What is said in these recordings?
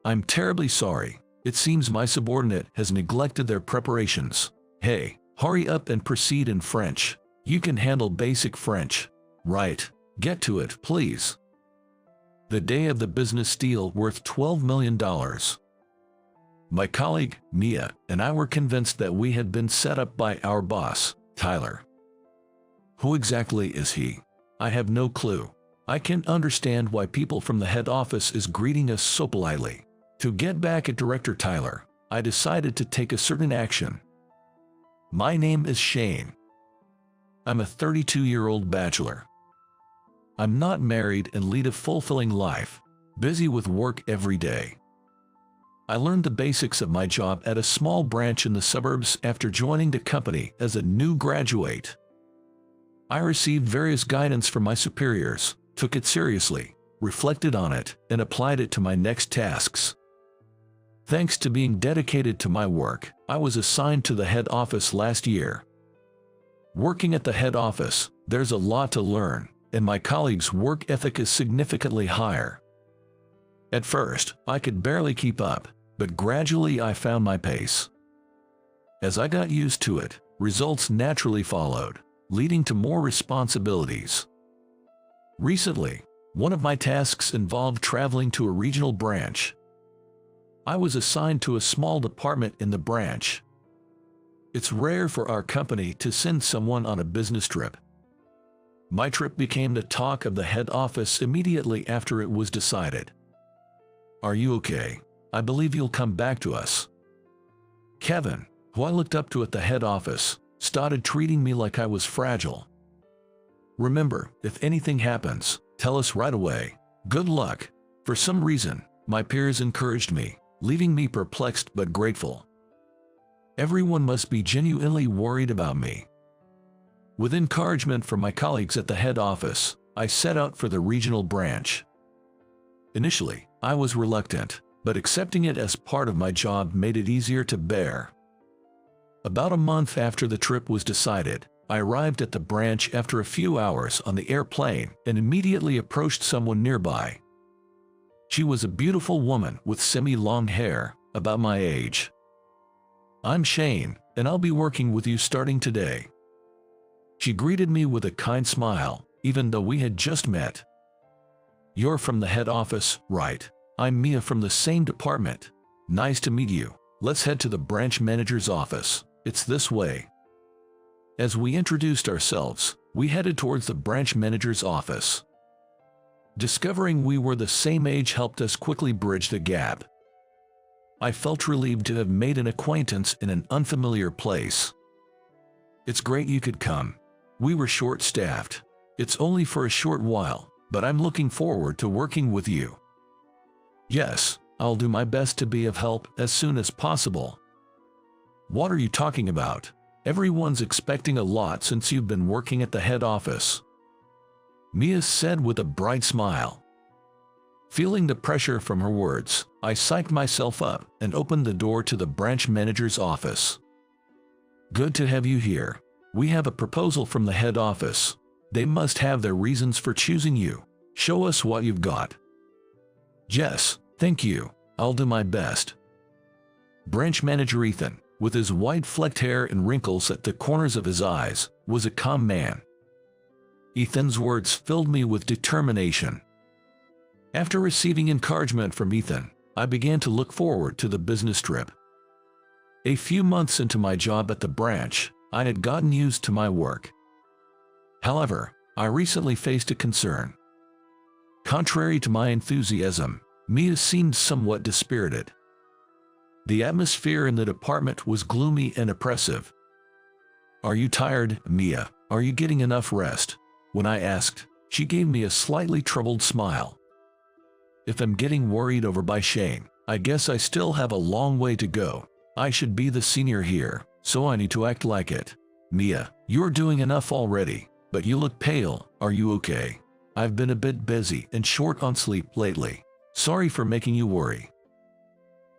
I'm terribly sorry. It seems my subordinate has neglected their preparations. Hey, hurry up and proceed in French. You can handle basic French. Right. Get to it, please. The day of the business deal worth $12 million. My colleague, Mia, and I were convinced that we had been set up by our boss, Tyler. Who exactly is he? I have no clue. I can understand why people from the head office is greeting us so politely. To get back at Director Tyler, I decided to take a certain action. My name is Shane. I'm a 32-year-old bachelor. I'm not married and lead a fulfilling life, busy with work every day. I learned the basics of my job at a small branch in the suburbs after joining the company as a new graduate. I received various guidance from my superiors, took it seriously, reflected on it, and applied it to my next tasks. Thanks to being dedicated to my work, I was assigned to the head office last year. Working at the head office, there's a lot to learn, and my colleagues' work ethic is significantly higher. At first, I could barely keep up, but gradually I found my pace. As I got used to it, results naturally followed, leading to more responsibilities. Recently, one of my tasks involved traveling to a regional branch. I was assigned to a small department in the branch. It's rare for our company to send someone on a business trip. My trip became the talk of the head office immediately after it was decided. Are you okay? I believe you'll come back to us. Kevin, who I looked up to at the head office, started treating me like I was fragile. Remember, if anything happens, tell us right away. Good luck. For some reason, my peers encouraged me, leaving me perplexed but grateful. Everyone must be genuinely worried about me. With encouragement from my colleagues at the head office, I set out for the regional branch. Initially, I was reluctant, but accepting it as part of my job made it easier to bear. About a month after the trip was decided, I arrived at the branch after a few hours on the airplane and immediately approached someone nearby. She was a beautiful woman with semi-long hair, about my age. I'm Shane, and I'll be working with you starting today. She greeted me with a kind smile, even though we had just met. You're from the head office, right? I'm Mia from the same department. Nice to meet you. Let's head to the branch manager's office. It's this way. As we introduced ourselves, we headed towards the branch manager's office. Discovering we were the same age helped us quickly bridge the gap. I felt relieved to have made an acquaintance in an unfamiliar place. It's great you could come. We were short-staffed. It's only for a short while, but I'm looking forward to working with you. Yes, I'll do my best to be of help as soon as possible. What are you talking about? Everyone's expecting a lot since you've been working at the head office. Mia said with a bright smile. Feeling the pressure from her words, I psyched myself up and opened the door to the branch manager's office. Good to have you here. We have a proposal from the head office. They must have their reasons for choosing you. Show us what you've got. Yes, thank you. I'll do my best. Branch manager Ethan, with his white flecked hair and wrinkles at the corners of his eyes, was a calm man. Ethan's words filled me with determination. After receiving encouragement from Ethan, I began to look forward to the business trip. A few months into my job at the branch, I had gotten used to my work. However, I recently faced a concern. Contrary to my enthusiasm, Mia seemed somewhat dispirited. The atmosphere in the department was gloomy and oppressive. Are you tired, Mia? Are you getting enough rest? When I asked, she gave me a slightly troubled smile. If I'm getting worried over by Shane, I guess I still have a long way to go. I should be the senior here, so I need to act like it. Mia, you're doing enough already, but you look pale. Are you okay? I've been a bit busy and short on sleep lately. Sorry for making you worry.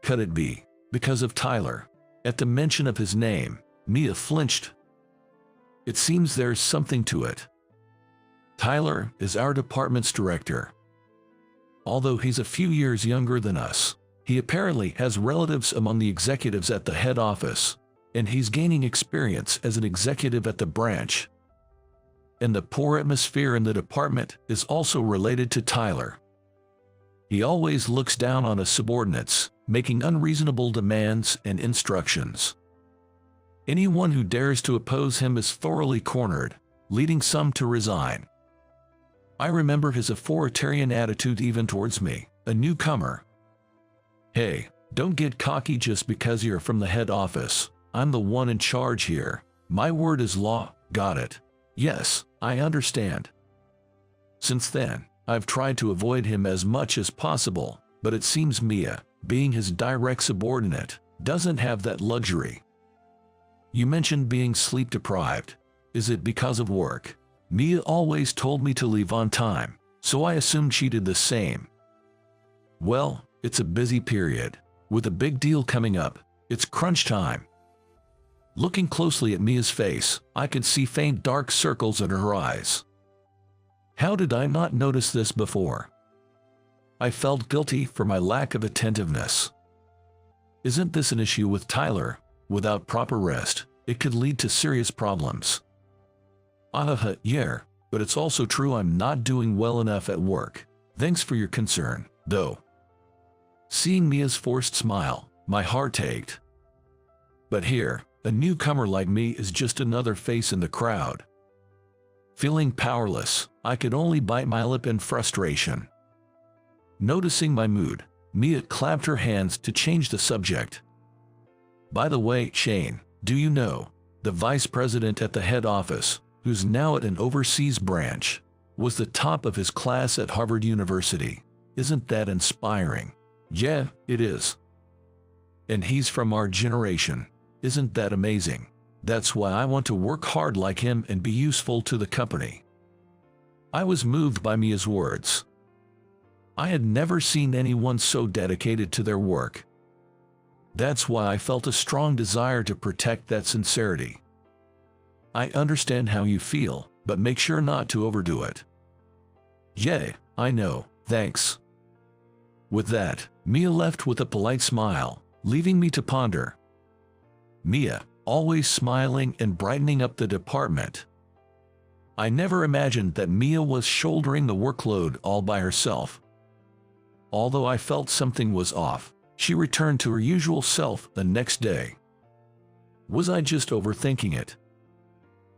Could it be because of Tyler? At the mention of his name, Mia flinched. It seems there's something to it. Tyler is our department's director. Although he's a few years younger than us, He apparently has relatives among the executives at the head office, and he's gaining experience as an executive at the branch. And the poor atmosphere in the department is also related to Tyler. He always looks down on his subordinates, making unreasonable demands and instructions. Anyone who dares to oppose him is thoroughly cornered, leading some to resign. I remember his authoritarian attitude even towards me, a newcomer. Hey, don't get cocky just because you're from the head office. I'm the one in charge here. My word is law, got it? Yes, I understand. Since then, I've tried to avoid him as much as possible, but it seems Mia, being his direct subordinate, doesn't have that luxury. You mentioned being sleep deprived. Is it because of work? Mia always told me to leave on time, so I assumed she did the same. Well, it's a busy period. With a big deal coming up, it's crunch time. Looking closely at Mia's face, I could see faint dark circles in her eyes. How did I not notice this before? I felt guilty for my lack of attentiveness. Isn't this an issue with Tyler? Without proper rest, it could lead to serious problems. Yeah, but it's also true I'm not doing well enough at work. Thanks for your concern, though. Seeing Mia's forced smile, my heart ached. But here, a newcomer like me is just another face in the crowd. Feeling powerless, I could only bite my lip in frustration. Noticing my mood, Mia clapped her hands to change the subject. By the way, Shane, do you know, the vice president at the head office, who's now at an overseas branch, was the top of his class at Harvard University. Isn't that inspiring? Yeah, it is. And he's from our generation. Isn't that amazing? That's why I want to work hard like him and be useful to the company. I was moved by Mia's words. I had never seen anyone so dedicated to their work. That's why I felt a strong desire to protect that sincerity. I understand how you feel, but make sure not to overdo it. Yeah, I know, thanks. With that, Mia left with a polite smile, leaving me to ponder. Mia, always smiling and brightening up the department. I never imagined that Mia was shouldering the workload all by herself. Although I felt something was off, she returned to her usual self the next day. Was I just overthinking it?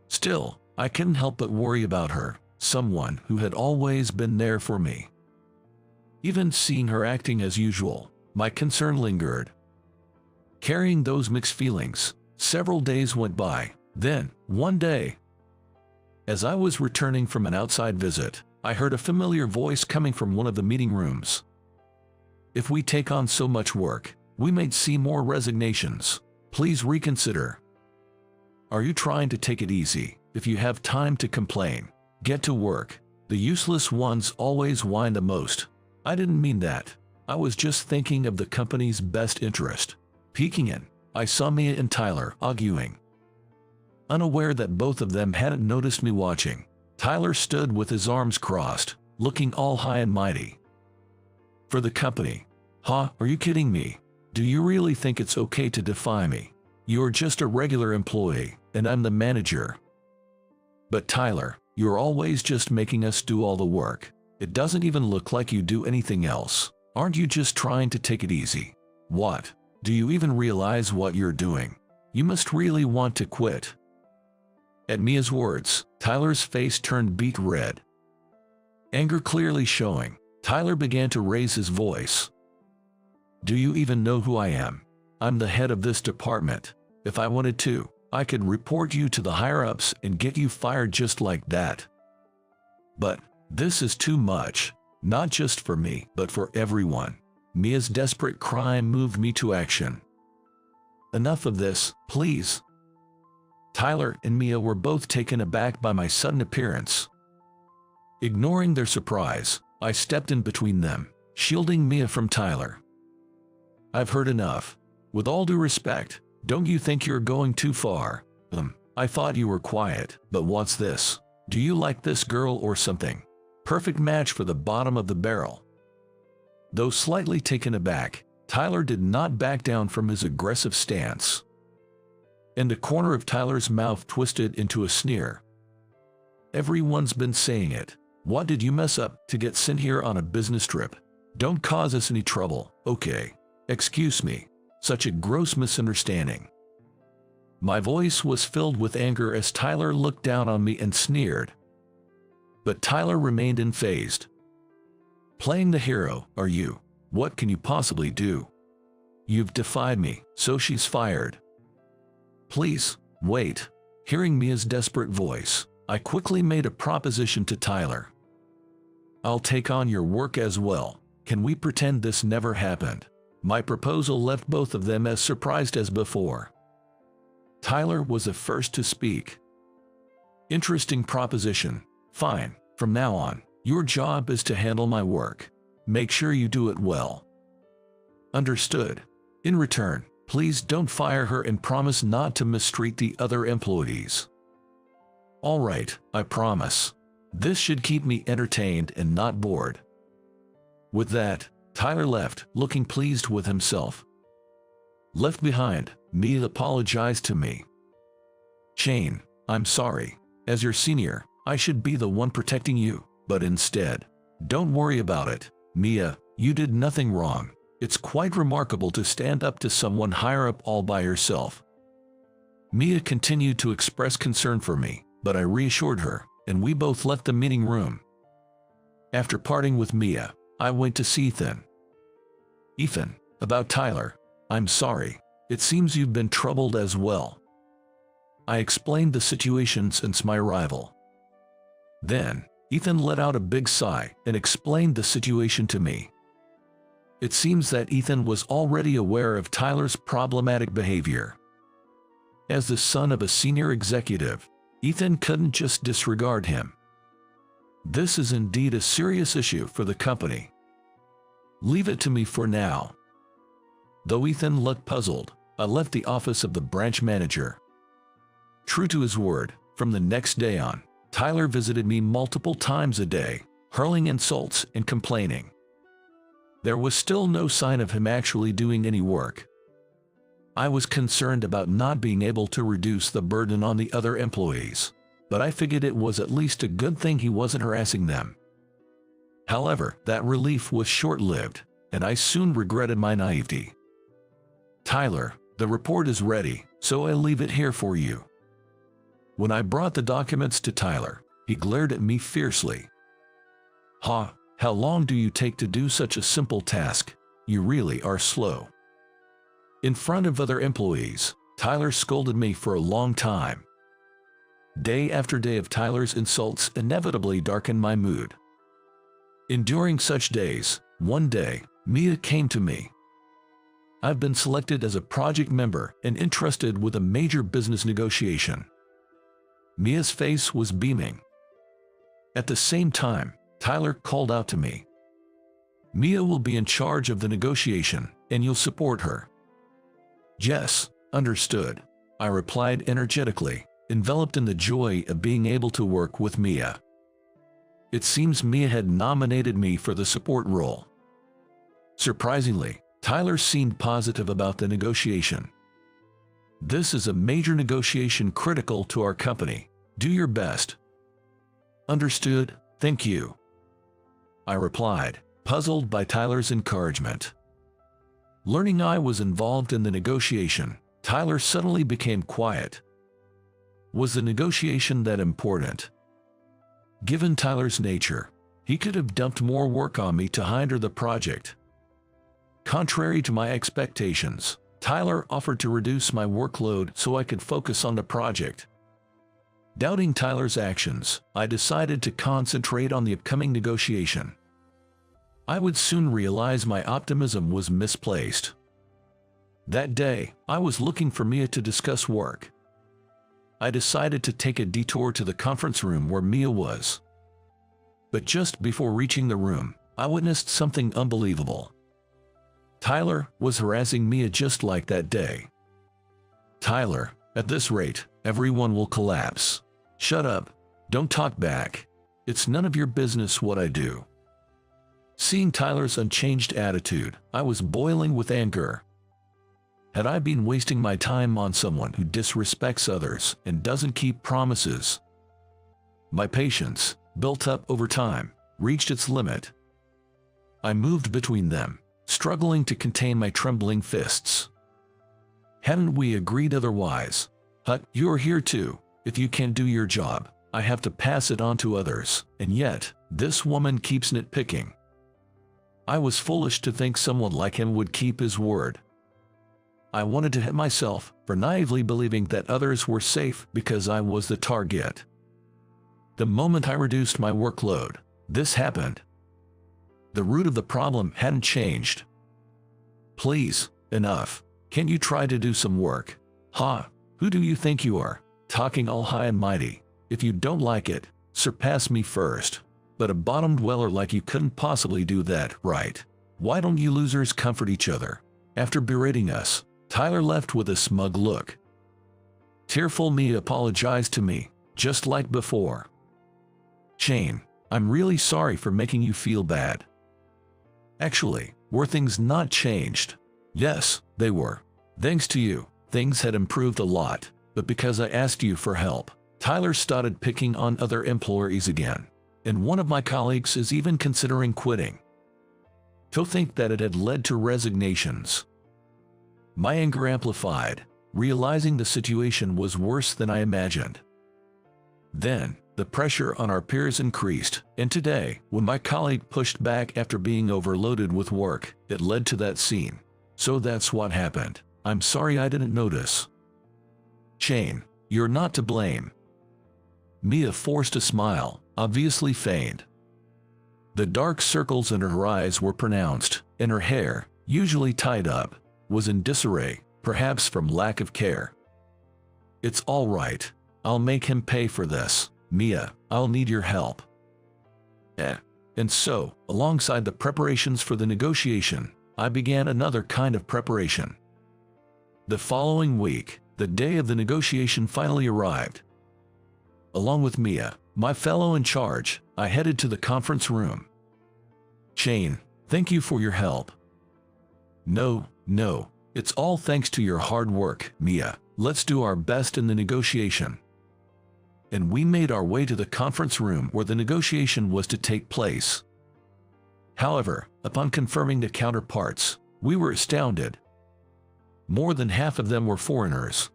Still, I couldn't help but worry about her, someone who had always been there for me. Even seeing her acting as usual, my concern lingered. Carrying those mixed feelings, several days went by. Then, one day, as I was returning from an outside visit, I heard a familiar voice coming from one of the meeting rooms. If we take on so much work, we may see more resignations. Please reconsider. Are you trying to take it easy? If you have time to complain, get to work. The useless ones always whine the most. I didn't mean that. I was just thinking of the company's best interest. Peeking in, I saw Mia and Tyler arguing. Unaware that both of them hadn't noticed me watching, Tyler stood with his arms crossed, looking all high and mighty. For the company. Huh, are you kidding me? Do you really think it's okay to defy me? You're just a regular employee, and I'm the manager. But Tyler, you're always just making us do all the work. It doesn't even look like you do anything else. Aren't you just trying to take it easy? What? Do you even realize what you're doing? You must really want to quit. At Mia's words, Tyler's face turned beet red. Anger clearly showing, Tyler began to raise his voice. Do you even know who I am? I'm the head of this department. If I wanted to, I could report you to the higher-ups and get you fired just like that. But this is too much, not just for me, but for everyone. Mia's desperate cry moved me to action. Enough of this, please. Tyler and Mia were both taken aback by my sudden appearance. Ignoring their surprise, I stepped in between them, shielding Mia from Tyler. I've heard enough. With all due respect, don't you think you're going too far? I thought you were quiet, but what's this? Do you like this girl or something? Perfect match for the bottom of the barrel. Though slightly taken aback, Tyler did not back down from his aggressive stance, and the corner of Tyler's mouth twisted into a sneer. "Everyone's been saying it. What did you mess up to get sent here on a business trip? Don't cause us any trouble, okay? Excuse me. Such a gross misunderstanding." My voice was filled with anger as Tyler looked down on me and sneered. But Tyler remained unfazed. "Playing the hero, are you? What can you possibly do? You've defied me, so she's fired." "Please, wait." Hearing Mia's desperate voice, I quickly made a proposition to Tyler. "I'll take on your work as well. Can we pretend this never happened?" My proposal left both of them as surprised as before. Tyler was the first to speak. "Interesting proposition. Fine. From now on, your job is to handle my work. Make sure you do it well." "Understood. In return, please don't fire her and promise not to mistreat the other employees." "All right, I promise. This should keep me entertained and not bored." With that, Tyler left, looking pleased with himself. Left behind, Mia apologized to me. "Shane, I'm sorry. As your senior, I should be the one protecting you, but instead, don't worry about it. Mia, you did nothing wrong. It's quite remarkable to stand up to someone higher up all by yourself." Mia continued to express concern for me, but I reassured her, and we both left the meeting room. After parting with Mia, I went to see Ethan. "Ethan, about Tyler. I'm sorry. It seems you've been troubled as well." I explained the situation since my arrival. Then, Ethan let out a big sigh and explained the situation to me. It seems that Ethan was already aware of Tyler's problematic behavior. As the son of a senior executive, Ethan couldn't just disregard him. This is indeed a serious issue for the company. "Leave it to me for now." Though Ethan looked puzzled, I left the office of the branch manager. True to his word, from the next day on, Tyler visited me multiple times a day, hurling insults and complaining. There was still no sign of him actually doing any work. I was concerned about not being able to reduce the burden on the other employees, but I figured it was at least a good thing he wasn't harassing them. However, that relief was short-lived, and I soon regretted my naivety. "Tyler, the report is ready, so I leave it here for you." When I brought the documents to Tyler, he glared at me fiercely. "Ha, how long do you take to do such a simple task? You really are slow." In front of other employees, Tyler scolded me for a long time. Day after day of Tyler's insults inevitably darkened my mood. Enduring such days, one day, Mia came to me. "I've been selected as a project member and entrusted with a major business negotiation." Mia's face was beaming. At the same time, Tyler called out to me. "Mia will be in charge of the negotiation, and you'll support her." "Yes, understood," I replied energetically, enveloped in the joy of being able to work with Mia. It seems Mia had nominated me for the support role. Surprisingly, Tyler seemed positive about the negotiation. "This is a major negotiation critical to our company. Do your best." "Understood, thank you," I replied, puzzled by Tyler's encouragement. Learning I was involved in the negotiation, Tyler suddenly became quiet. Was the negotiation that important? Given Tyler's nature, he could have dumped more work on me to hinder the project. Contrary to my expectations, Tyler offered to reduce my workload so I could focus on the project. Doubting Tyler's actions, I decided to concentrate on the upcoming negotiation. I would soon realize my optimism was misplaced. That day, I was looking for Mia to discuss work. I decided to take a detour to the conference room where Mia was. But just before reaching the room, I witnessed something unbelievable. Tyler was harassing Mia just like that day. "Tyler, at this rate, everyone will collapse. Shut up. Don't talk back. It's none of your business what I do." Seeing Tyler's unchanged attitude, I was boiling with anger. Had I been wasting my time on someone who disrespects others and doesn't keep promises? My patience, built up over time, reached its limit. I moved between them, struggling to contain my trembling fists. Hadn't we agreed otherwise? Hut, you're here too. If you can't do your job, I have to pass it on to others, and yet, this woman keeps nitpicking. I was foolish to think someone like him would keep his word. I wanted to hit myself for naively believing that others were safe because I was the target. The moment I reduced my workload, this happened. The root of the problem hadn't changed. Please, enough. Can't you try to do some work? Ha! Who do you think you are, talking all high and mighty? If you don't like it, surpass me first. But a bottom dweller like you couldn't possibly do that, right? Why don't you losers comfort each other? After berating us, Tyler left with a smug look. Tearful Mia apologized to me, just like before. Shane, I'm really sorry for making you feel bad. Actually, were things not changed? Yes, they were. Thanks to you, things had improved a lot, but because I asked you for help, Tyler started picking on other employees again, and one of my colleagues is even considering quitting. To think that it had led to resignations. My anger amplified, realizing the situation was worse than I imagined. Then, the pressure on our peers increased, and today, when my colleague pushed back after being overloaded with work, it led to that scene. So that's what happened. I'm sorry I didn't notice. Shane, you're not to blame. Mia forced a smile, obviously feigned. The dark circles in her eyes were pronounced, and her hair, usually tied up, was in disarray, perhaps from lack of care. It's all right. I'll make him pay for this. Mia, I'll need your help. And so, alongside the preparations for the negotiation, I began another kind of preparation. The following week, the day of the negotiation finally arrived. Along with Mia, my fellow in charge, I headed to the conference room. Shane, thank you for your help. No, it's all thanks to your hard work, Mia. Let's do our best in the negotiation. And we made our way to the conference room where the negotiation was to take place. However, upon confirming the counterparts, we were astounded. More than half of them were foreigners.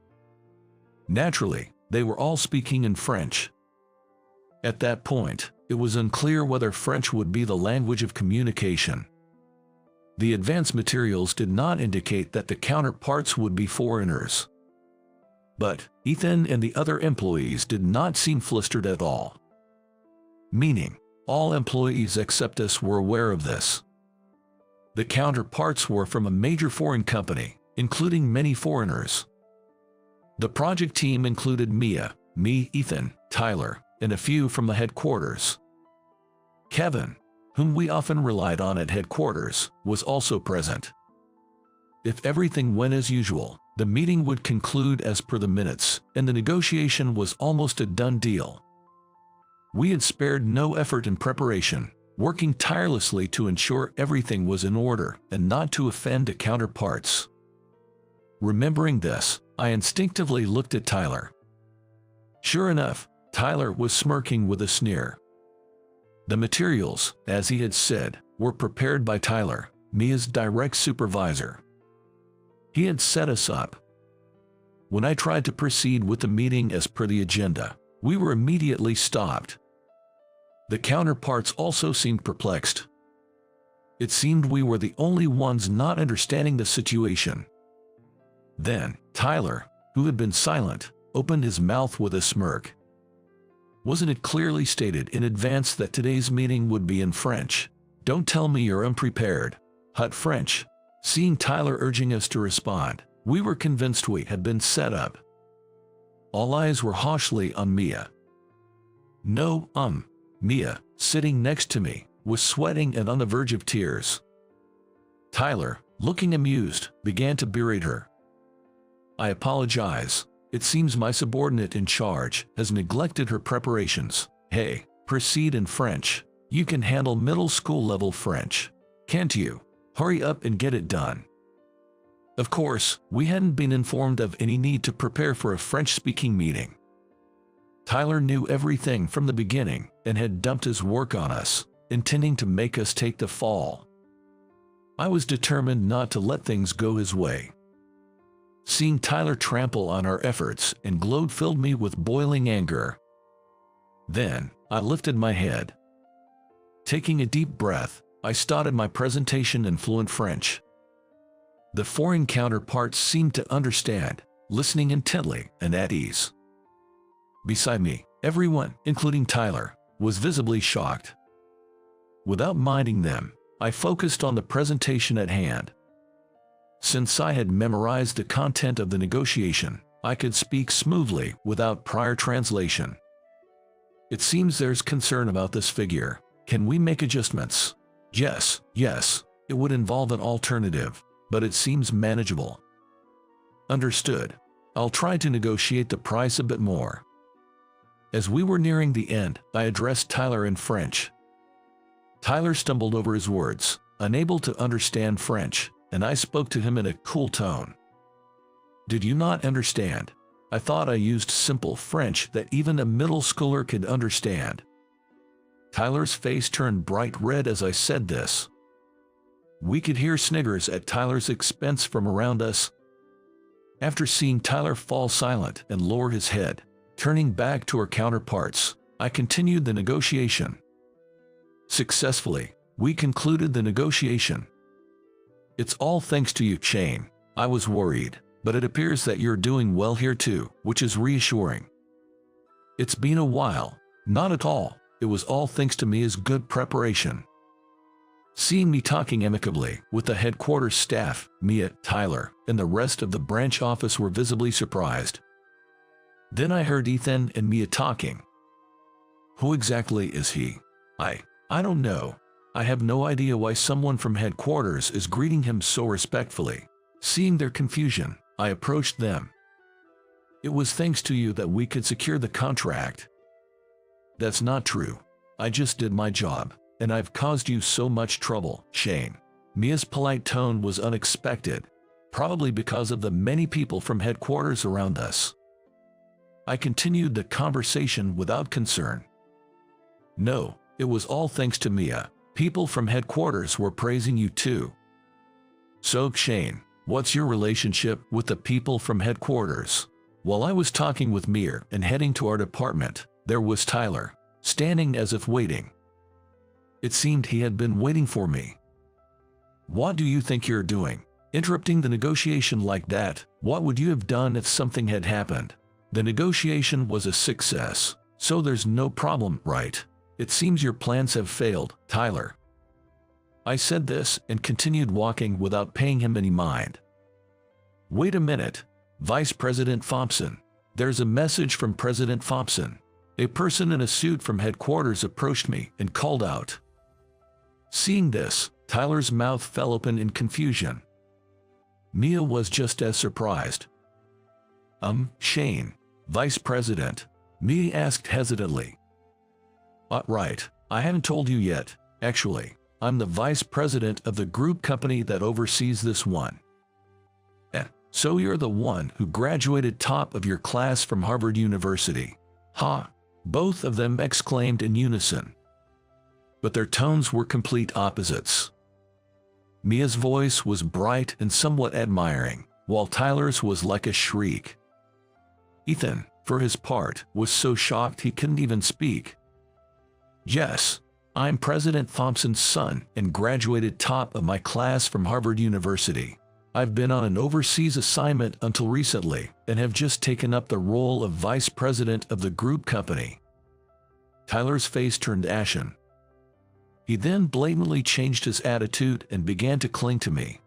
Naturally, they were all speaking in French. At that point, it was unclear whether French would be the language of communication. The advance materials did not indicate that the counterparts would be foreigners. But Ethan and the other employees did not seem flustered at all. Meaning, all employees except us were aware of this. The counterparts were from a major foreign company, including many foreigners. The project team included Mia, me, Ethan, Tyler, and a few from the headquarters. Kevin, whom we often relied on at headquarters, was also present. If everything went as usual, the meeting would conclude as per the minutes, and the negotiation was almost a done deal. We had spared no effort in preparation, working tirelessly to ensure everything was in order and not to offend the counterparts. Remembering this, I instinctively looked at Tyler. Sure enough, Tyler was smirking with a sneer. The materials, as he had said, were prepared by Tyler, Mia's direct supervisor. He had set us up. When I tried to proceed with the meeting as per the agenda, we were immediately stopped. The counterparts also seemed perplexed. It seemed we were the only ones not understanding the situation. Then, Tyler, who had been silent, opened his mouth with a smirk. Wasn't it clearly stated in advance that today's meeting would be in French? Don't tell me you're unprepared. Hut French. Seeing Tyler urging us to respond, we were convinced we had been set up. All eyes were harshly on Mia. No, Mia, sitting next to me, was sweating and on the verge of tears. Tyler, looking amused, began to berate her. I apologize. It seems my subordinate in charge has neglected her preparations. Hey, proceed in French. You can handle middle school level French, can't you? Hurry up and get it done. Of course, we hadn't been informed of any need to prepare for a French-speaking meeting. Tyler knew everything from the beginning and had dumped his work on us, intending to make us take the fall. I was determined not to let things go his way. Seeing Tyler trample on our efforts and gloat filled me with boiling anger. Then, I lifted my head. Taking a deep breath, I started my presentation in fluent French. The foreign counterparts seemed to understand, listening intently and at ease. Beside me, everyone, including Tyler, was visibly shocked. Without minding them, I focused on the presentation at hand. Since I had memorized the content of the negotiation, I could speak smoothly without prior translation. It seems there's concern about this figure. Can we make adjustments? Yes, it would involve an alternative, but it seems manageable. Understood. I'll try to negotiate the price a bit more. As we were nearing the end, I addressed Tyler in French. Tyler stumbled over his words, unable to understand French, and I spoke to him in a cool tone. Did you not understand? I thought I used simple French that even a middle schooler could understand. Tyler's face turned bright red as I said this. We could hear sniggers at Tyler's expense from around us. After seeing Tyler fall silent and lower his head, turning back to our counterparts, I continued the negotiation. Successfully, we concluded the negotiation. It's all thanks to you, Shane. I was worried, but it appears that you're doing well here too, which is reassuring. It's been a while. Not at all. It was all thanks to Mia's good preparation. Seeing me talking amicably with the headquarters staff, Mia, Tyler, and the rest of the branch office were visibly surprised. Then I heard Ethan and Mia talking. Who exactly is he? I don't know. I have no idea why someone from headquarters is greeting him so respectfully. Seeing their confusion, I approached them. It was thanks to you that we could secure the contract. That's not true. I just did my job, and I've caused you so much trouble, Shane. Mia's polite tone was unexpected, probably because of the many people from headquarters around us. I continued the conversation without concern. No, it was all thanks to Mia. People from headquarters were praising you too. So, Shane, what's your relationship with the people from headquarters? While I was talking with Mia and heading to our department, there was Tyler, standing as if waiting. It seemed he had been waiting for me. What do you think you're doing? Interrupting the negotiation like that? What would you have done if something had happened? The negotiation was a success, so there's no problem, right? It seems your plans have failed, Tyler. I said this and continued walking without paying him any mind. Wait a minute, Vice President Thompson. There's a message from President Thompson. A person in a suit from headquarters approached me and called out. Seeing this, Tyler's mouth fell open in confusion. Mia was just as surprised. Shane, Vice President, Mia asked hesitantly. Right, I haven't told you yet, actually. I'm the Vice President of the group company that oversees this one. So you're the one who graduated top of your class from Harvard University. Ha! Both of them exclaimed in unison. But their tones were complete opposites. Mia's voice was bright and somewhat admiring, while Tyler's was like a shriek. Ethan, for his part, was so shocked he couldn't even speak. Yes, I'm President Thompson's son and graduated top of my class from Harvard University. I've been on an overseas assignment until recently and have just taken up the role of Vice President of the group company. Tyler's face turned ashen. He then blatantly changed his attitude and began to cling to me.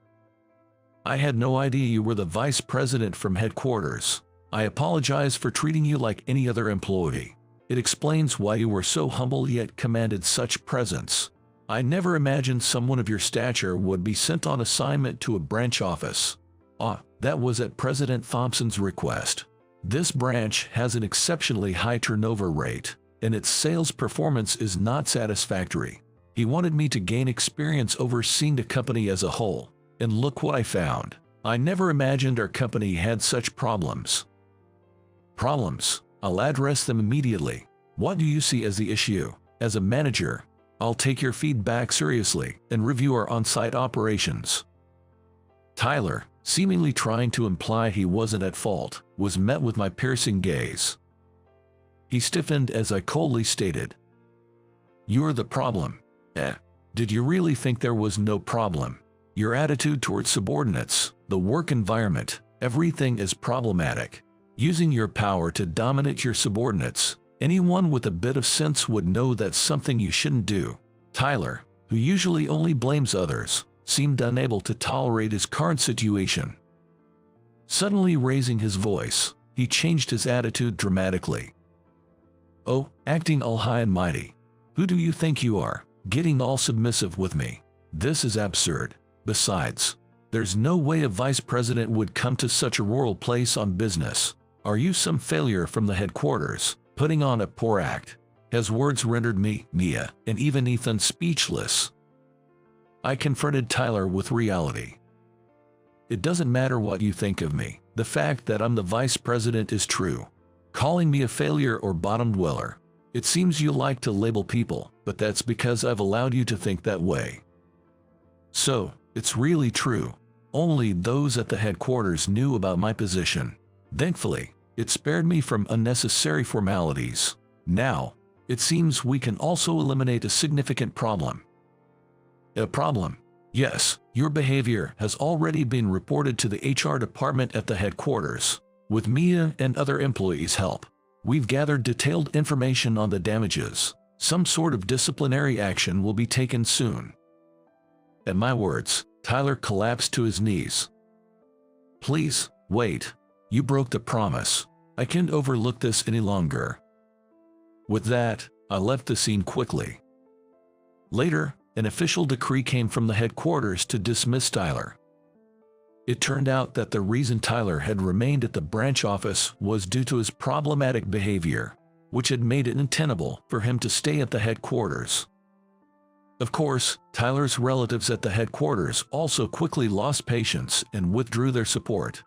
I had no idea you were the Vice President from headquarters. I apologize for treating you like any other employee. It explains why you were so humble yet commanded such presence. I never imagined someone of your stature would be sent on assignment to a branch office. That was at President Thompson's request. This branch has an exceptionally high turnover rate. and its sales performance is not satisfactory. He wanted me to gain experience overseeing the company as a whole, and look what I found. I never imagined our company had such problems. Problems? I'll address them immediately. What do you see as the issue? As a manager, I'll take your feedback seriously and review our on-site operations. Tyler, seemingly trying to imply he wasn't at fault, was met with my piercing gaze. He stiffened as I coldly stated, "You're the problem." Did you really think there was no problem? Your attitude towards subordinates, the work environment, everything is problematic. Using your power to dominate your subordinates, anyone with a bit of sense would know that's something you shouldn't do. Tyler, who usually only blames others, seemed unable to tolerate his current situation. Suddenly raising his voice, he changed his attitude dramatically. "Oh, acting all high and mighty. Who do you think you are, getting all submissive with me? This is absurd. Besides, there's no way a vice president would come to such a rural place on business. Are you some failure from the headquarters, putting on a poor act?" His words rendered me, Mia, and even Ethan speechless. I confronted Tyler with reality. "It doesn't matter what you think of me. The fact that I'm the vice president is true. Calling me a failure or bottom dweller. It seems you like to label people, but that's because I've allowed you to think that way. So, it's really true. Only those at the headquarters knew about my position. Thankfully, it spared me from unnecessary formalities. Now, it seems we can also eliminate a significant problem." "A problem?" "Yes, your behavior has already been reported to the HR department at the headquarters. With Mia and other employees' help, we've gathered detailed information on the damages. Some sort of disciplinary action will be taken soon." At my words, Tyler collapsed to his knees. "Please, wait. You broke the promise. I can't overlook this any longer." With that, I left the scene quickly. Later, an official decree came from the headquarters to dismiss Tyler. It turned out that the reason Tyler had remained at the branch office was due to his problematic behavior, which had made it untenable for him to stay at the headquarters. Of course, Tyler's relatives at the headquarters also quickly lost patience and withdrew their support.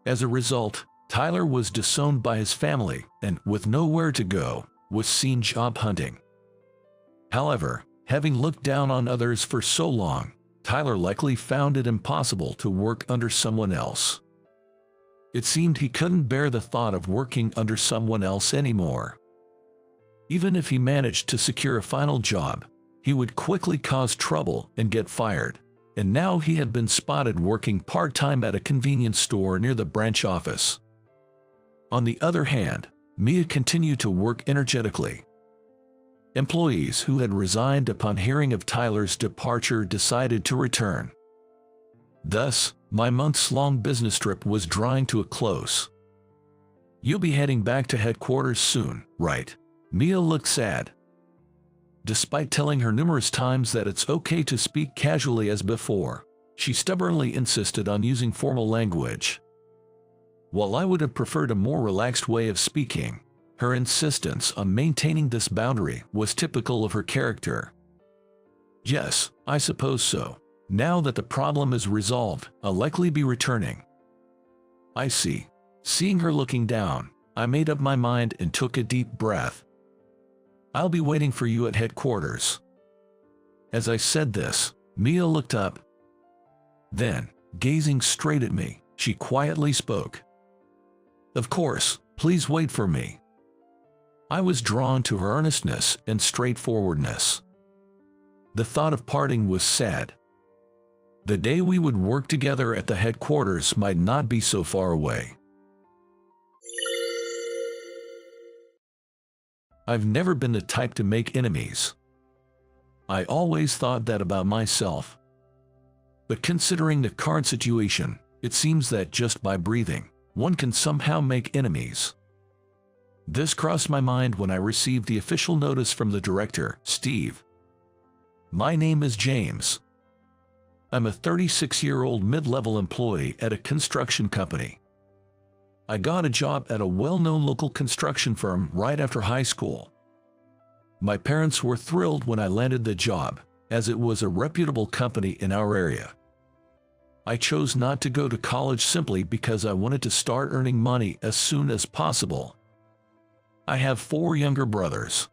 As a result, Tyler was disowned by his family and, with nowhere to go, was seen job hunting. However, having looked down on others for so long, Tyler likely found it impossible to work under someone else. It seemed he couldn't bear the thought of working under someone else anymore. Even if he managed to secure a final job, he would quickly cause trouble and get fired, and now he had been spotted working part-time at a convenience store near the branch office. On the other hand, Mia continued to work energetically. Employees who had resigned upon hearing of Tyler's departure decided to return. Thus, my months-long business trip was drawing to a close. "You'll be heading back to headquarters soon, right?" Mia looked sad. Despite telling her numerous times that it's okay to speak casually as before, she stubbornly insisted on using formal language. While I would have preferred a more relaxed way of speaking, her insistence on maintaining this boundary was typical of her character. "Yes, I suppose so. Now that the problem is resolved, I'll likely be returning." "I see." Seeing her looking down, I made up my mind and took a deep breath. "I'll be waiting for you at headquarters." As I said this, Mia looked up. Then, gazing straight at me, she quietly spoke. "Of course, please wait for me." I was drawn to her earnestness and straightforwardness. The thought of parting was sad. The day we would work together at the headquarters might not be so far away. I've never been the type to make enemies. I always thought that about myself. But considering the current situation, it seems that just by breathing, one can somehow make enemies. This crossed my mind when I received the official notice from the director, Steve. "My name is James. I'm a 36-year-old mid-level employee at a construction company. I got a job at a well-known local construction firm right after high school. My parents were thrilled when I landed the job, as it was a reputable company in our area. I chose not to go to college simply because I wanted to start earning money as soon as possible. I have 4 younger brothers.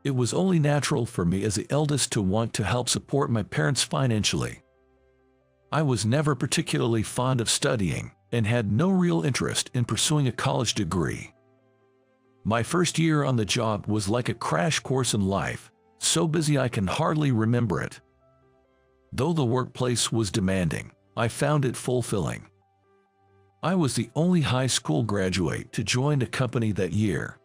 It was only natural for me as the eldest to want to help support my parents financially. I was never particularly fond of studying and had no real interest in pursuing a college degree. My first year on the job was like a crash course in life, so busy I can hardly remember it. Though the workplace was demanding, I found it fulfilling. I was the only high school graduate to join a company that year.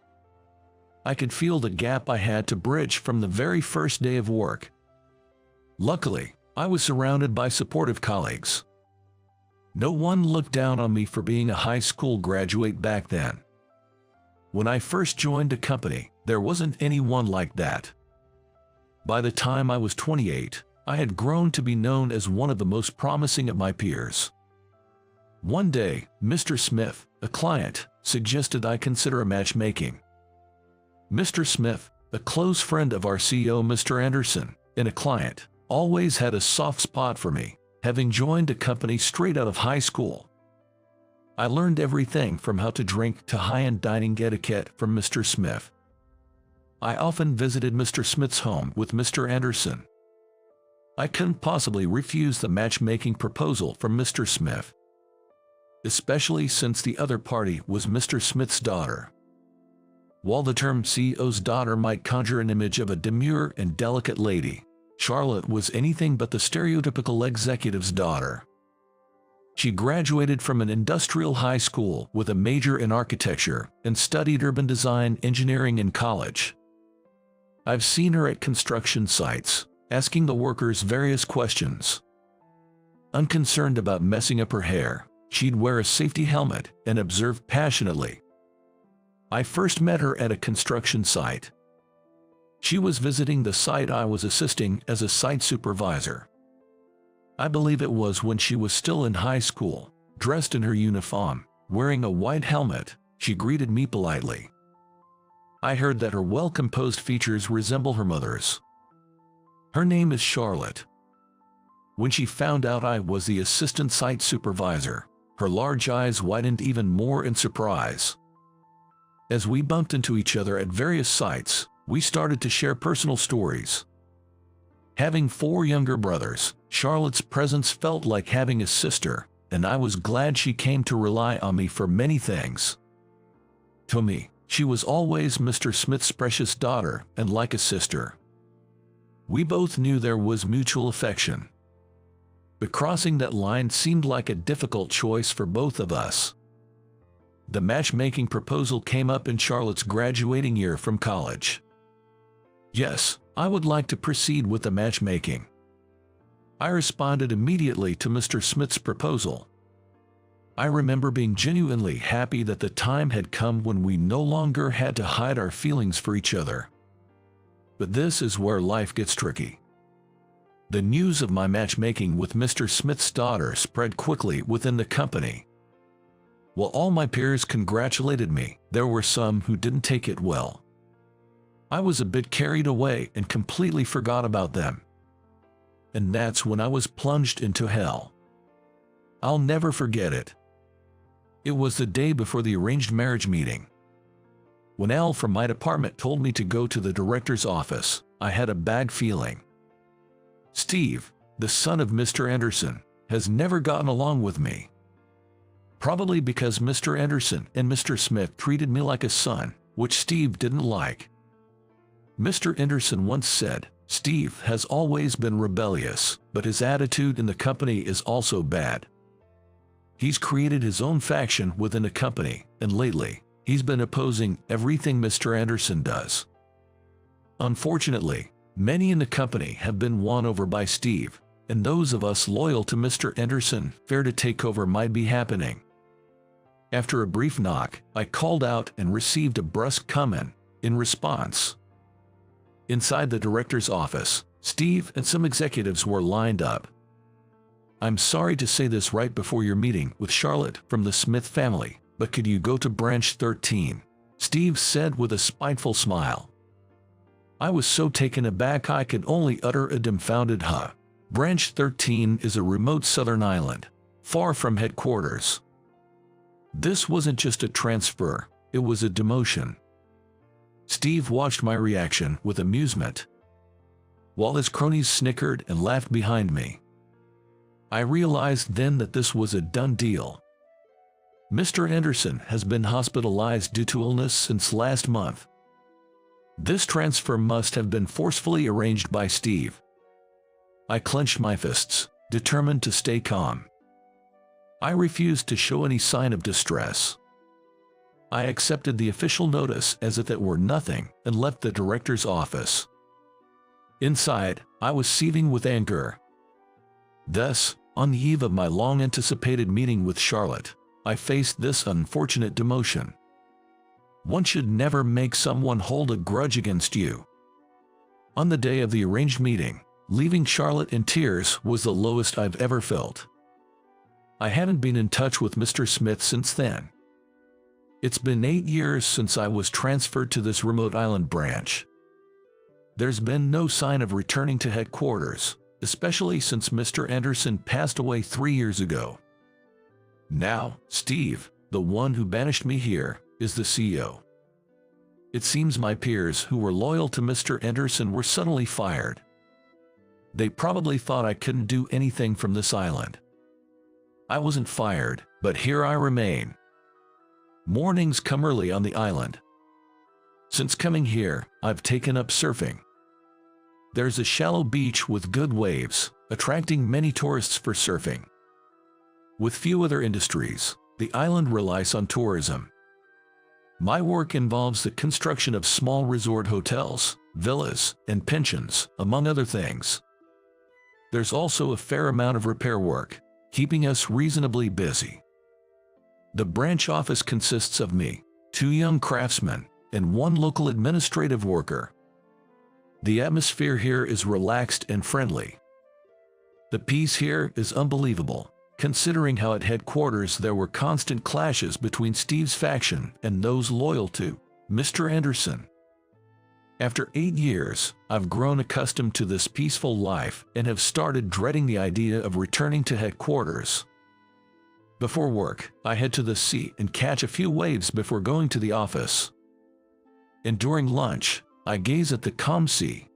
I could feel the gap I had to bridge from the very first day of work. Luckily, I was surrounded by supportive colleagues. No one looked down on me for being a high school graduate back then. When I first joined a company, there wasn't anyone like that. By the time I was 28, I had grown to be known as one of the most promising of my peers. One day, Mr. Smith, a client, suggested I consider a matchmaking. Mr. Smith, a close friend of our CEO Mr. Anderson, and a client, always had a soft spot for me, having joined a company straight out of high school. I learned everything from how to drink to high-end dining etiquette from Mr. Smith. I often visited Mr. Smith's home with Mr. Anderson. I couldn't possibly refuse the matchmaking proposal from Mr. Smith, especially since the other party was Mr. Smith's daughter. While the term CEO's daughter might conjure an image of a demure and delicate lady, Charlotte was anything but the stereotypical executive's daughter. She graduated from an industrial high school with a major in architecture and studied urban design engineering in college. I've seen her at construction sites, asking the workers various questions. Unconcerned about messing up her hair, she'd wear a safety helmet and observe passionately. I first met her at a construction site. She was visiting the site I was assisting as a site supervisor. I believe it was when she was still in high school, dressed in her uniform, wearing a white helmet. She greeted me politely. I heard that her well-composed features resemble her mother's. Her name is Charlotte. When she found out I was the assistant site supervisor, her large eyes widened even more in surprise. As we bumped into each other at various sites, we started to share personal stories. Having 4 younger brothers, Charlotte's presence felt like having a sister, and I was glad she came to rely on me for many things. To me, she was always Mr. Smith's precious daughter and like a sister. We both knew there was mutual affection. But crossing that line seemed like a difficult choice for both of us. The matchmaking proposal came up in Charlotte's graduating year from college. Yes, I would like to proceed with the matchmaking. I responded immediately to Mr. Smith's proposal. I remember being genuinely happy that the time had come when we no longer had to hide our feelings for each other. But this is where life gets tricky. The news of my matchmaking with Mr. Smith's daughter spread quickly within the company. While all my peers congratulated me, there were some who didn't take it well. I was a bit carried away and completely forgot about them. And that's when I was plunged into hell. I'll never forget it. It was the day before the arranged marriage meeting. When Al from my department told me to go to the director's office, I had a bad feeling. Steve, the son of Mr. Anderson, has never gotten along with me. Probably because Mr. Anderson and Mr. Smith treated me like a son, which Steve didn't like. Mr. Anderson once said, "Steve has always been rebellious, but his attitude in the company is also bad. He's created his own faction within the company, and lately, he's been opposing everything Mr. Anderson does." Unfortunately, many in the company have been won over by Steve, and those of us loyal to Mr. Anderson fear a takeover might be happening. After a brief knock, I called out and received a brusque comment in response. Inside the director's office, Steve and some executives were lined up. "I'm sorry to say this right before your meeting with Charlotte from the Smith family," But could you go to branch 13? Steve said with a spiteful smile. I was so taken aback I could only utter a dumbfounded huh. Branch 13 is a remote southern island, far from headquarters. This wasn't just a transfer, it was a demotion. Steve watched my reaction with amusement, while his cronies snickered and laughed behind me. I realized then that this was a done deal. Mr. Anderson has been hospitalized due to illness since last month. This transfer must have been forcefully arranged by Steve. I clenched my fists, determined to stay calm. I refused to show any sign of distress. I accepted the official notice as if it were nothing and left the director's office. Inside, I was seething with anger. Thus, on the eve of my long-anticipated meeting with Charlotte, I faced this unfortunate demotion. One should never make someone hold a grudge against you. On the day of the arranged meeting, leaving Charlotte in tears was the lowest I've ever felt. I hadn't been in touch with Mr. Smith since then. It's been 8 years since I was transferred to this remote island branch. There's been no sign of returning to headquarters, especially since Mr. Anderson passed away 3 years ago. Now, Steve, the one who banished me here, is the CEO. It seems my peers who were loyal to Mr. Anderson were suddenly fired. They probably thought I couldn't do anything from this island. I wasn't fired, but here I remain. Mornings come early on the island. Since coming here, I've taken up surfing. There's a shallow beach with good waves, attracting many tourists for surfing. With few other industries, the island relies on tourism. My work involves the construction of small resort hotels, villas, and pensions, among other things. There's also a fair amount of repair work, keeping us reasonably busy. The branch office consists of me, 2 young craftsmen, and 1 local administrative worker. The atmosphere here is relaxed and friendly. The peace here is unbelievable, considering how at headquarters there were constant clashes between Steve's faction and those loyal to Mr. Anderson. After 8 years, I've grown accustomed to this peaceful life and have started dreading the idea of returning to headquarters. Before work, I head to the sea and catch a few waves before going to the office. And during lunch, I gaze at the calm sea.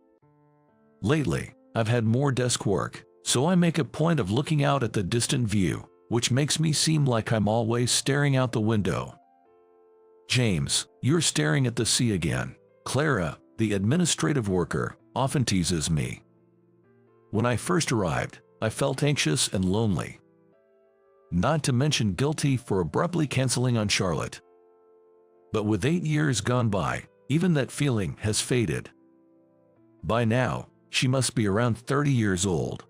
Lately, I've had more desk work, so I make a point of looking out at the distant view, which makes me seem like I'm always staring out the window. James, you're staring at the sea again. Clara, the administrative worker, often teases me. When I first arrived, I felt anxious and lonely. Not to mention guilty for abruptly canceling on Charlotte. But with 8 years gone by, even that feeling has faded. By now, she must be around 30 years old.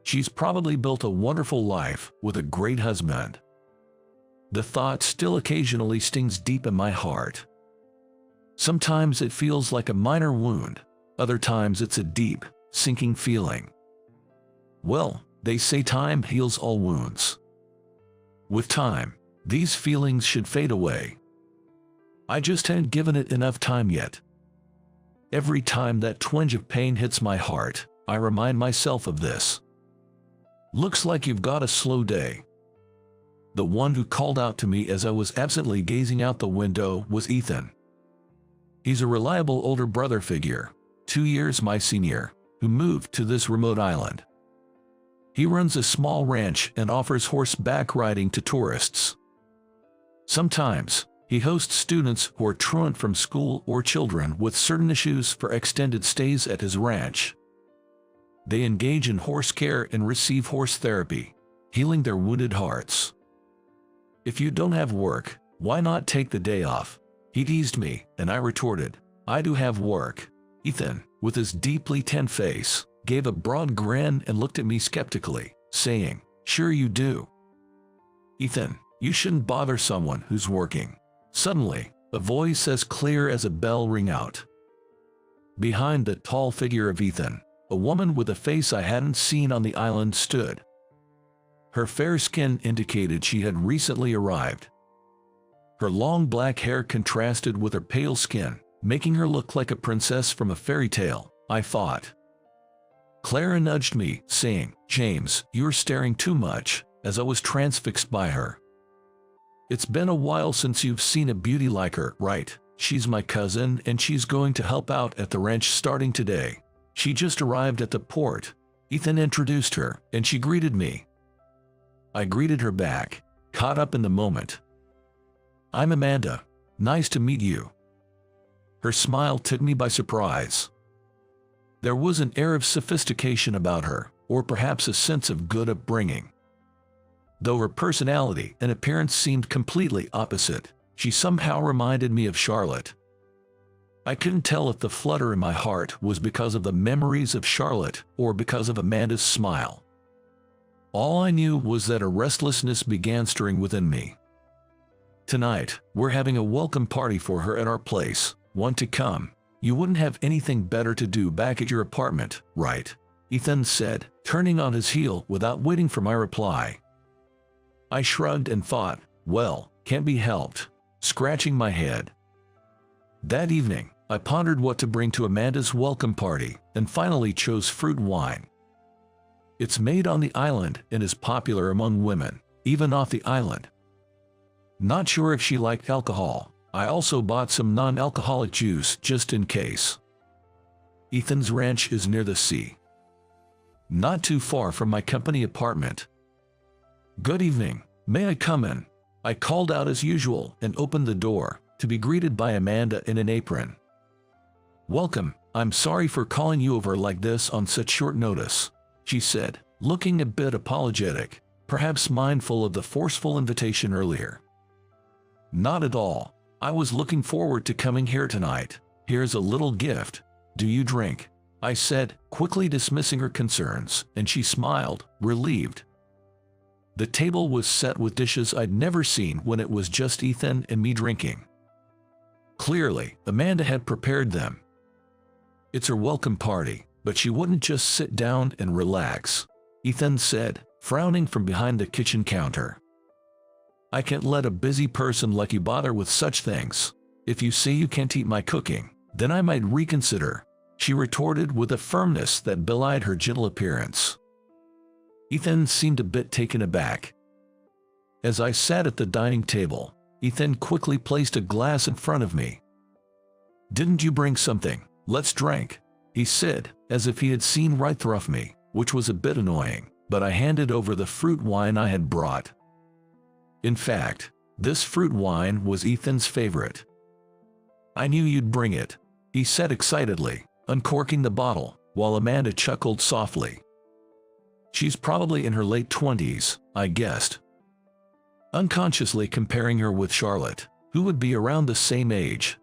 She's probably built a wonderful life with a great husband. The thought still occasionally stings deep in my heart. Sometimes it feels like a minor wound, other times it's a deep, sinking feeling. Well, they say time heals all wounds. With time, these feelings should fade away. I just haven't given it enough time yet. Every time that twinge of pain hits my heart, I remind myself of this. Looks like you've got a slow day. The one who called out to me as I was absently gazing out the window was Ethan. He's a reliable older brother figure, 2 years my senior, who moved to this remote island. He runs a small ranch and offers horseback riding to tourists. Sometimes, he hosts students who are truant from school or children with certain issues for extended stays at his ranch. They engage in horse care and receive horse therapy, healing their wounded hearts. If you don't have work, why not take the day off? He teased me, and I retorted, I do have work. Ethan, with his deeply tanned face, gave a broad grin and looked at me skeptically, saying, sure you do. Ethan, you shouldn't bother someone who's working. Suddenly, a voice as clear as a bell rang out. Behind the tall figure of Ethan, a woman with a face I hadn't seen on the island stood. Her fair skin indicated she had recently arrived. Her long black hair contrasted with her pale skin, making her look like a princess from a fairy tale, I thought. Clara nudged me, saying, "James, you're staring too much," as I was transfixed by her. "It's been a while since you've seen a beauty like her, right? She's my cousin and she's going to help out at the ranch starting today. She just arrived at the port." Ethan introduced her, and she greeted me. I greeted her back, caught up in the moment. "I'm Amanda. Nice to meet you." Her smile took me by surprise. There was an air of sophistication about her, or perhaps a sense of good upbringing. Though her personality and appearance seemed completely opposite, she somehow reminded me of Charlotte. I couldn't tell if the flutter in my heart was because of the memories of Charlotte or because of Amanda's smile. All I knew was that a restlessness began stirring within me. "Tonight, we're having a welcome party for her at our place. Want to come? You wouldn't have anything better to do back at your apartment, right?" Ethan said, turning on his heel without waiting for my reply. I shrugged and thought, well, can't be helped, scratching my head. That evening, I pondered what to bring to Amanda's welcome party and finally chose fruit wine. It's made on the island and is popular among women, even off the island. Not sure if she liked alcohol. I also bought some non-alcoholic juice just in case. Ethan's ranch is near the sea, not too far from my company apartment. "Good evening. May I come in?" I called out as usual and opened the door, to be greeted by Amanda in an apron. "Welcome. I'm sorry for calling you over like this on such short notice," she said, looking a bit apologetic, perhaps mindful of the forceful invitation earlier. "Not at all. I was looking forward to coming here tonight. Here's a little gift. Do you drink?" I said, quickly dismissing her concerns, and she smiled, relieved. The table was set with dishes I'd never seen when it was just Ethan and me drinking. Clearly, Amanda had prepared them. "It's her welcome party, but she wouldn't just sit down and relax," Ethan said, frowning from behind the kitchen counter. "I can't let a busy person like you bother with such things. If you say you can't eat my cooking, then I might reconsider," she retorted with a firmness that belied her gentle appearance. Ethan seemed a bit taken aback. As I sat at the dining table, Ethan quickly placed a glass in front of me. "Didn't you bring something? Let's drink," he said, as if he had seen right through me, which was a bit annoying, but I handed over the fruit wine I had brought. In fact, this fruit wine was Ethan's favorite. "I knew you'd bring it," he said excitedly, uncorking the bottle, while Amanda chuckled softly. "She's probably in her late 20s, I guessed," unconsciously comparing her with Charlotte, who would be around the same age.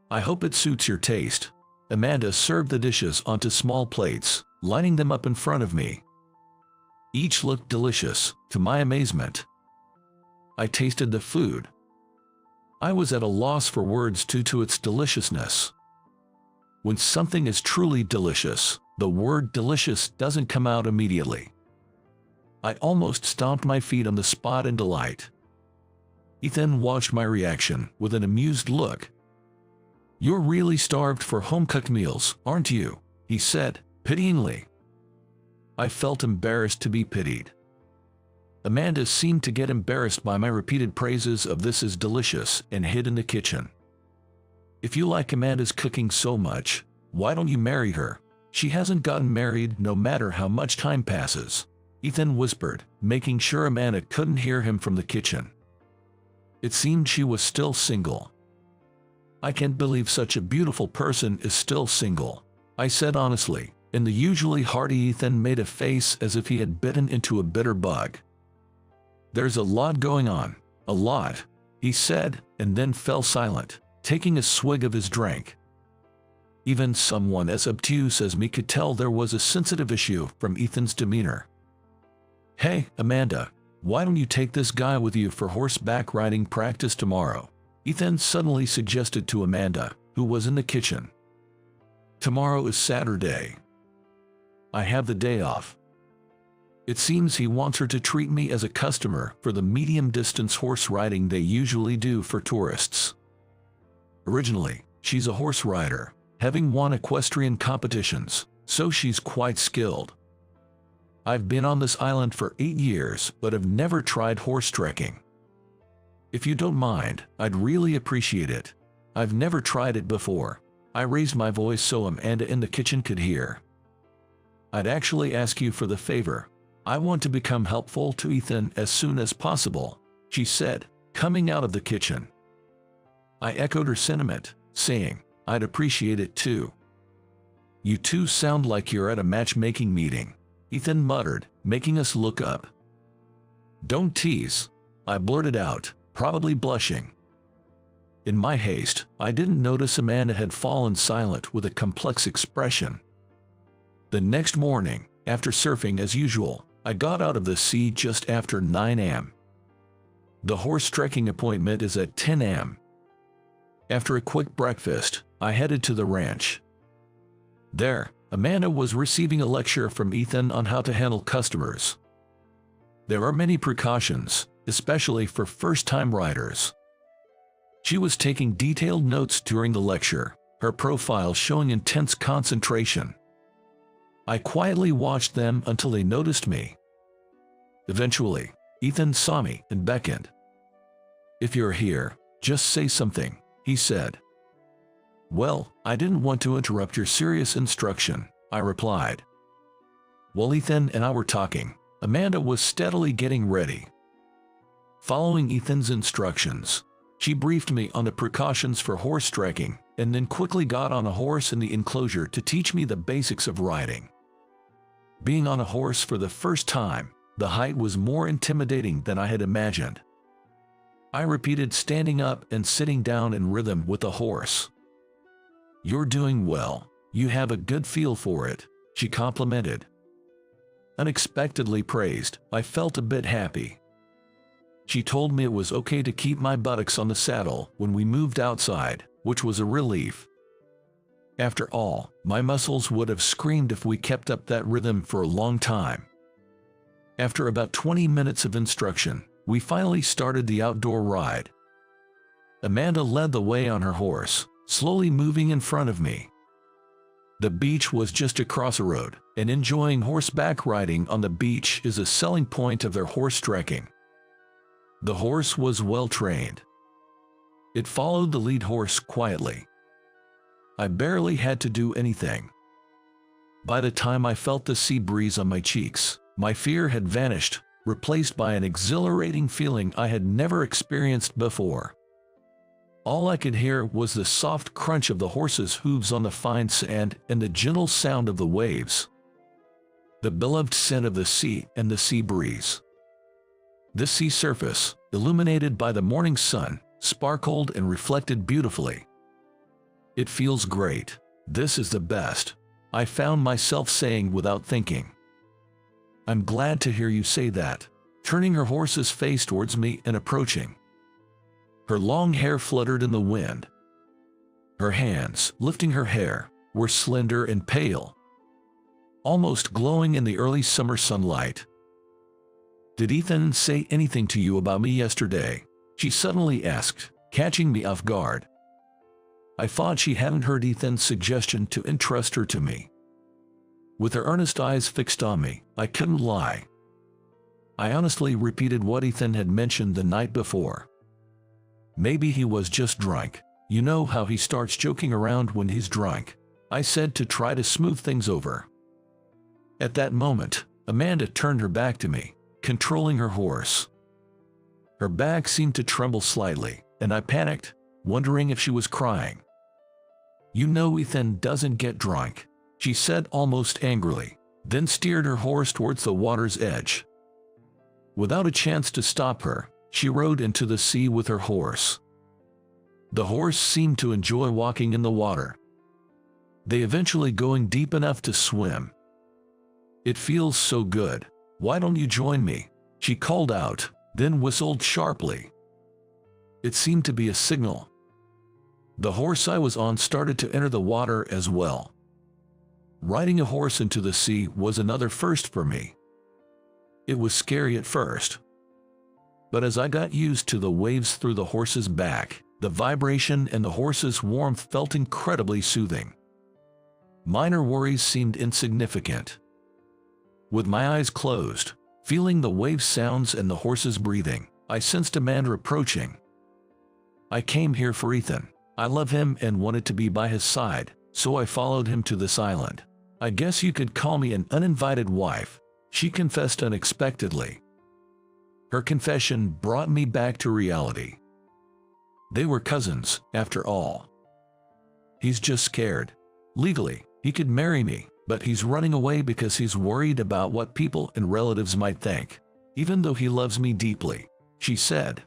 "I hope it suits your taste." Amanda served the dishes onto small plates, lining them up in front of me. Each looked delicious, to my amazement. I tasted the food. I was at a loss for words due to its deliciousness. When something is truly delicious, the word delicious doesn't come out immediately. I almost stomped my feet on the spot in delight. Ethan watched my reaction with an amused look. "You're really starved for home-cooked meals, aren't you?" he said, pityingly. I felt embarrassed to be pitied. Amanda seemed to get embarrassed by my repeated praises of "this is delicious" and hid in the kitchen. "If you like Amanda's cooking so much, why don't you marry her? She hasn't gotten married no matter how much time passes," Ethan whispered, making sure Amanda couldn't hear him from the kitchen. It seemed she was still single. "I can't believe such a beautiful person is still single," I said honestly, and the usually hearty Ethan made a face as if he had bitten into a bitter bug. "There's a lot going on, a lot," he said, and then fell silent, taking a swig of his drink. Even someone as obtuse as me could tell there was a sensitive issue from Ethan's demeanor. "Hey, Amanda, why don't you take this guy with you for horseback riding practice tomorrow?" Ethan suddenly suggested to Amanda, who was in the kitchen. "Tomorrow is Saturday. I have the day off." It seems he wants her to treat me as a customer for the medium-distance horse riding they usually do for tourists. Originally, she's a horse rider, having won equestrian competitions, so she's quite skilled. I've been on this island for 8 years but have never tried horse trekking. If you don't mind, I'd really appreciate it. I've never tried it before. I raised my voice so Amanda in the kitchen could hear. I'd actually ask you for the favor. I want to become helpful to Ethan as soon as possible, she said, coming out of the kitchen. I echoed her sentiment, saying, I'd appreciate it too. You two sound like you're at a matchmaking meeting, Ethan muttered, making us look up. Don't tease, I blurted out, probably blushing. In my haste, I didn't notice Amanda had fallen silent with a complex expression. The next morning, after surfing as usual, I got out of the sea just after 9 a.m. The horse trekking appointment is at 10 a.m. After a quick breakfast, I headed to the ranch. There, Amanda was receiving a lecture from Ethan on how to handle customers. There are many precautions, especially for first-time riders. She was taking detailed notes during the lecture, her profile showing intense concentration. I quietly watched them until they noticed me. Eventually, Ethan saw me and beckoned. If you're here, just say something, he said. Well, I didn't want to interrupt your serious instruction, I replied. While Ethan and I were talking, Amanda was steadily getting ready. Following Ethan's instructions, she briefed me on the precautions for horse trekking and then quickly got on a horse in the enclosure to teach me the basics of riding. Being on a horse for the first time, the height was more intimidating than I had imagined. I repeated standing up and sitting down in rhythm with the horse. You're doing well. You have a good feel for it, she complimented. Unexpectedly praised, I felt a bit happy. She told me it was okay to keep my buttocks on the saddle when we moved outside, which was a relief. After all, my muscles would have screamed if we kept up that rhythm for a long time. After about 20 minutes of instruction, we finally started the outdoor ride. Amanda led the way on her horse, slowly moving in front of me. The beach was just across a road, and enjoying horseback riding on the beach is a selling point of their horse trekking. The horse was well trained. It followed the lead horse quietly. I barely had to do anything. By the time I felt the sea breeze on my cheeks, my fear had vanished, replaced by an exhilarating feeling I had never experienced before. All I could hear was the soft crunch of the horse's hooves on the fine sand and the gentle sound of the waves. The beloved scent of the sea and the sea breeze. The sea surface, illuminated by the morning sun, sparkled and reflected beautifully. It feels great. This is the best, I found myself saying without thinking. I'm glad to hear you say that, turning her horse's face towards me and approaching. Her long hair fluttered in the wind. Her hands, lifting her hair, were slender and pale, almost glowing in the early summer sunlight. Did Ethan say anything to you about me yesterday? She suddenly asked, catching me off guard. I thought she hadn't heard Ethan's suggestion to entrust her to me. With her earnest eyes fixed on me, I couldn't lie. I honestly repeated what Ethan had mentioned the night before. Maybe he was just drunk. You know how he starts joking around when he's drunk, I said to try to smooth things over. At that moment, Amanda turned her back to me, controlling her horse. Her back seemed to tremble slightly, and I panicked, wondering if she was crying. You know Ethan doesn't get drunk, she said almost angrily, then steered her horse towards the water's edge. Without a chance to stop her, she rode into the sea with her horse. The horse seemed to enjoy walking in the water. They eventually going deep enough to swim. It feels so good. Why don't you join me? She called out, then whistled sharply. It seemed to be a signal. The horse I was on started to enter the water as well. Riding a horse into the sea was another first for me. It was scary at first, but as I got used to the waves through the horse's back, the vibration and the horse's warmth felt incredibly soothing. Minor worries seemed insignificant. With my eyes closed, feeling the wave sounds and the horse's breathing, I sensed Amanda approaching. I came here for Ethan. I love him and wanted to be by his side, so I followed him to this island. I guess you could call me an uninvited wife, she confessed unexpectedly. Her confession brought me back to reality. They were cousins, after all. He's just scared. Legally, he could marry me, but he's running away because he's worried about what people and relatives might think, even though he loves me deeply, she said.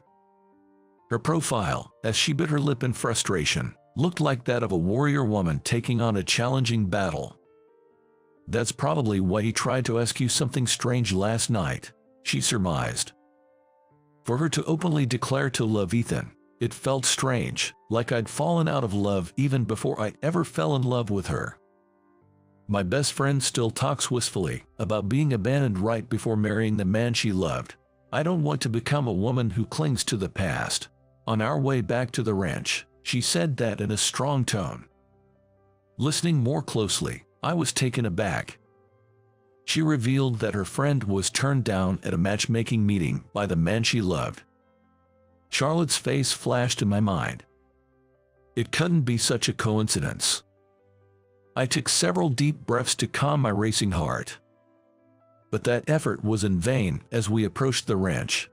Her profile, as she bit her lip in frustration, looked like that of a warrior woman taking on a challenging battle. That's probably why he tried to ask you something strange last night, she surmised. For her to openly declare to love Ethan, it felt strange, like I'd fallen out of love even before I ever fell in love with her. My best friend still talks wistfully about being abandoned right before marrying the man she loved. I don't want to become a woman who clings to the past. On our way back to the ranch, she said that in a strong tone. Listening more closely, I was taken aback. She revealed that her friend was turned down at a matchmaking meeting by the man she loved. Charlotte's face flashed in my mind. It couldn't be such a coincidence. I took several deep breaths to calm my racing heart. But that effort was in vain as we approached the ranch.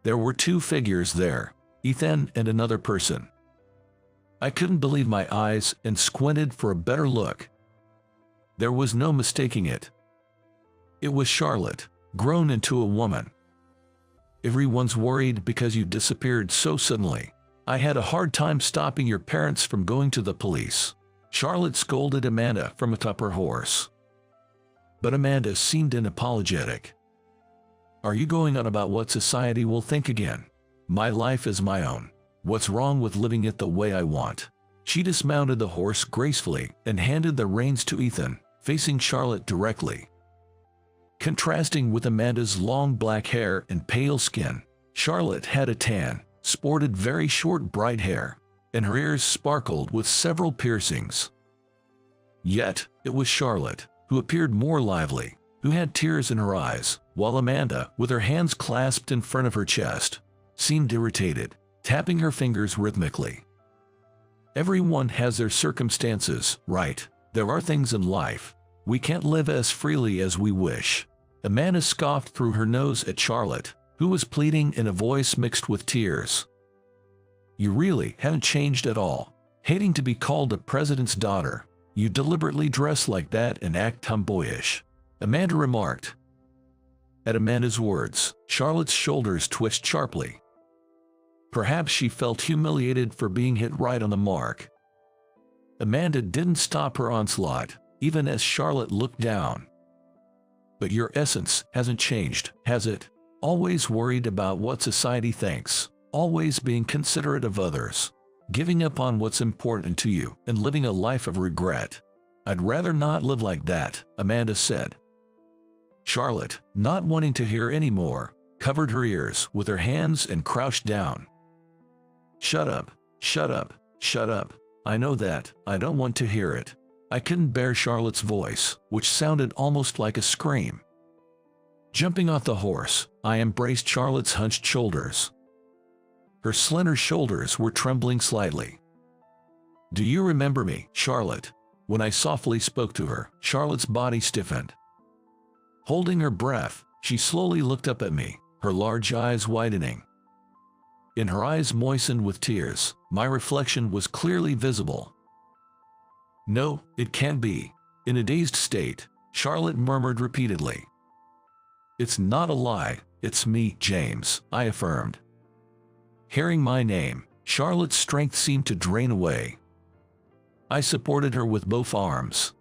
There were two figures there, Ethan and another person. I couldn't believe my eyes and squinted for a better look. There was no mistaking it. It was Charlotte, grown into a woman. Everyone's worried because you disappeared so suddenly. I had a hard time stopping your parents from going to the police. Charlotte scolded Amanda from atop her horse. But Amanda seemed unapologetic. Are you going on about what society will think again? My life is my own. What's wrong with living it the way I want? She dismounted the horse gracefully and handed the reins to Ethan, facing Charlotte directly. Contrasting with Amanda's long black hair and pale skin, Charlotte had a tan, sported very short bright hair, and her ears sparkled with several piercings. Yet, it was Charlotte, who appeared more lively, who had tears in her eyes, while Amanda, with her hands clasped in front of her chest, seemed irritated, tapping her fingers rhythmically. Everyone has their circumstances, right? There are things in life. We can't live as freely as we wish. Amanda scoffed through her nose at Charlotte, who was pleading in a voice mixed with tears. You really haven't changed at all. Hating to be called a president's daughter, you deliberately dress like that and act tomboyish, Amanda remarked. At Amanda's words, Charlotte's shoulders twitched sharply. Perhaps she felt humiliated for being hit right on the mark. Amanda didn't stop her onslaught, even as Charlotte looked down. But your essence hasn't changed, has it? Always worried about what society thinks, always being considerate of others, giving up on what's important to you, and living a life of regret. I'd rather not live like that, Amanda said. Charlotte, not wanting to hear any more, covered her ears with her hands and crouched down. Shut up, shut up, shut up. I know that, I don't want to hear it. I couldn't bear Charlotte's voice, which sounded almost like a scream. Jumping off the horse, I embraced Charlotte's hunched shoulders. Her slender shoulders were trembling slightly. Do you remember me, Charlotte? When I softly spoke to her, Charlotte's body stiffened. Holding her breath, she slowly looked up at me, her large eyes widening. In her eyes moistened with tears, my reflection was clearly visible. No, it can't be. In a dazed state, Charlotte murmured repeatedly. It's not a lie, it's me, James, I affirmed. Hearing my name, Charlotte's strength seemed to drain away. I supported her with both arms.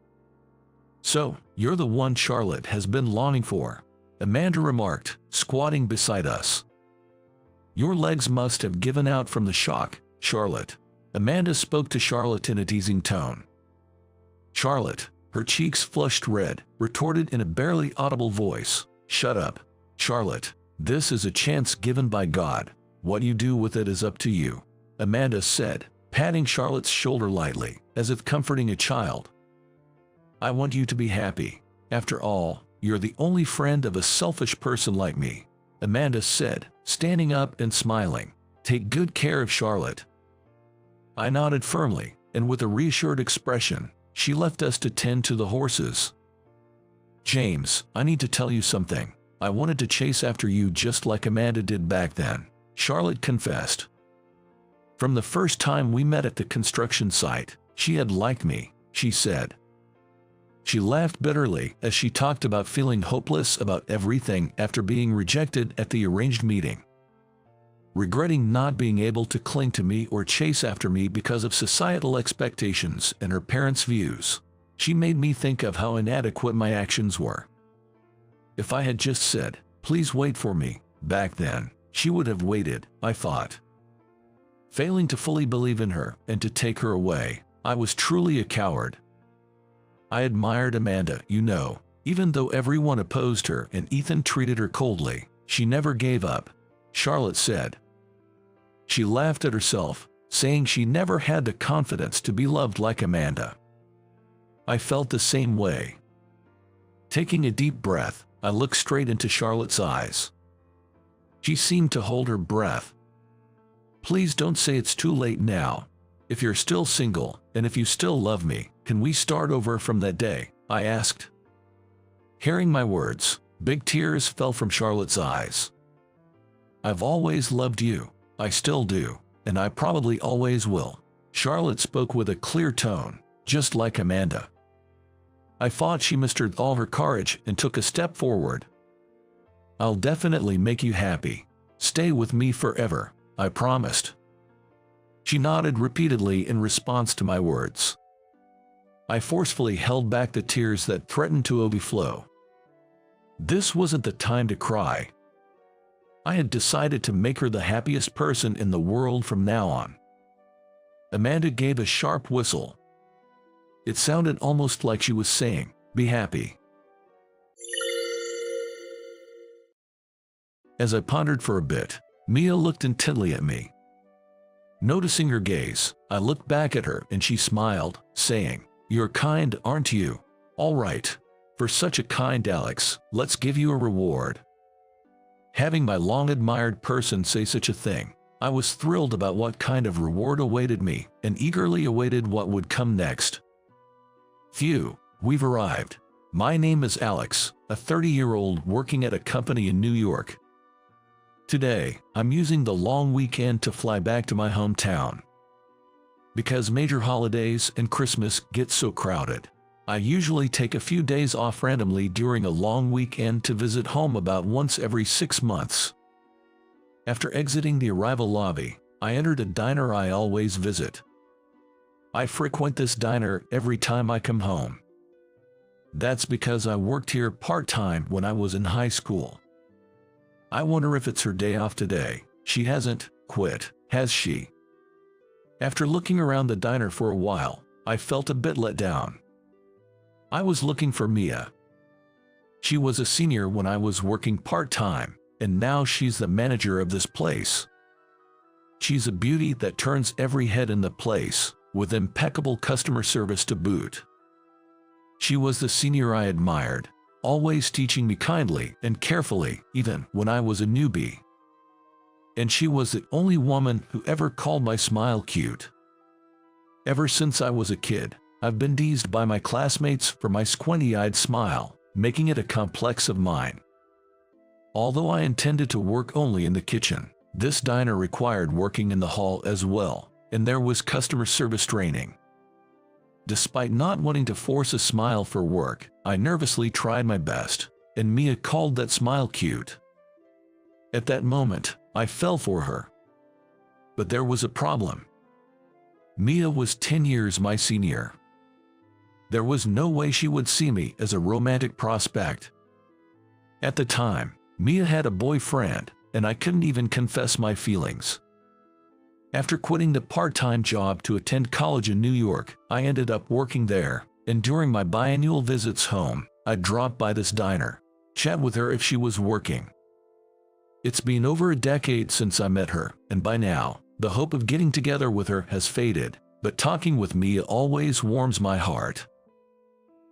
So, you're the one Charlotte has been longing for, Amanda remarked, squatting beside us. Your legs must have given out from the shock, Charlotte. Amanda spoke to Charlotte in a teasing tone. Charlotte, her cheeks flushed red, retorted in a barely audible voice. Shut up, Charlotte. This is a chance given by God. What you do with it is up to you, Amanda said, patting Charlotte's shoulder lightly, as if comforting a child. I want you to be happy. After all, you're the only friend of a selfish person like me, Amanda said, standing up and smiling. Take good care of Charlotte. I nodded firmly, and with a reassured expression, she left us to tend to the horses. James, I need to tell you something. I wanted to chase after you just like Amanda did back then, Charlotte confessed. From the first time we met at the construction site, she had liked me, she said. She laughed bitterly as she talked about feeling hopeless about everything after being rejected at the arranged meeting. Regretting not being able to cling to me or chase after me because of societal expectations and her parents' views. She made me think of how inadequate my actions were. If I had just said, "Please wait for me," back then, she would have waited, I thought. Failing to fully believe in her and to take her away, I was truly a coward. I admired Amanda, you know, even though everyone opposed her and Ethan treated her coldly, she never gave up, Charlotte said. She laughed at herself, saying she never had the confidence to be loved like Amanda. I felt the same way. Taking a deep breath, I looked straight into Charlotte's eyes. She seemed to hold her breath. Please don't say it's too late now. If you're still single, and if you still love me, can we start over from that day? I asked. Hearing my words, big tears fell from Charlotte's eyes. I've always loved you. I still do, and I probably always will. Charlotte spoke with a clear tone, just like Amanda. I thought she mustered all her courage and took a step forward. I'll definitely make you happy. Stay with me forever, I promised. She nodded repeatedly in response to my words. I forcefully held back the tears that threatened to overflow. This wasn't the time to cry. I had decided to make her the happiest person in the world from now on. Amanda gave a sharp whistle. It sounded almost like she was saying, "Be happy." As I pondered for a bit, Mia looked intently at me. Noticing her gaze, I looked back at her and she smiled, saying, "You're kind, aren't you? All right. For such a kind Alex, let's give you a reward." Having my long-admired person say such a thing, I was thrilled about what kind of reward awaited me and eagerly awaited what would come next. Phew, we've arrived. My name is Alex, a 30-year-old working at a company in New York. Today, I'm using the long weekend to fly back to my hometown. Because major holidays and Christmas get so crowded, I usually take a few days off randomly during a long weekend to visit home about once every 6 months. After exiting the arrival lobby, I entered a diner I always visit. I frequent this diner every time I come home. That's because I worked here part-time when I was in high school. I wonder if it's her day off today. She hasn't quit, has she? After looking around the diner for a while, I felt a bit let down. I was looking for Mia. She was a senior when I was working part-time, and now she's the manager of this place. She's a beauty that turns every head in the place, with impeccable customer service to boot. She was the senior I admired, always teaching me kindly and carefully, even when I was a newbie. And she was the only woman who ever called my smile cute. Ever since I was a kid, I've been teased by my classmates for my squinty-eyed smile, making it a complex of mine. Although I intended to work only in the kitchen, this diner required working in the hall as well, and there was customer service training. Despite not wanting to force a smile for work, I nervously tried my best, and Mia called that smile cute. At that moment, I fell for her. But there was a problem. Mia was 10 years my senior. There was no way she would see me as a romantic prospect. At the time, Mia had a boyfriend, and I couldn't even confess my feelings. After quitting the part-time job to attend college in New York, I ended up working there, and during my biannual visits home, I dropped by this diner. chat with her if she was working. It's been over a decade since I met her, and by now, the hope of getting together with her has faded, but talking with Mia always warms my heart.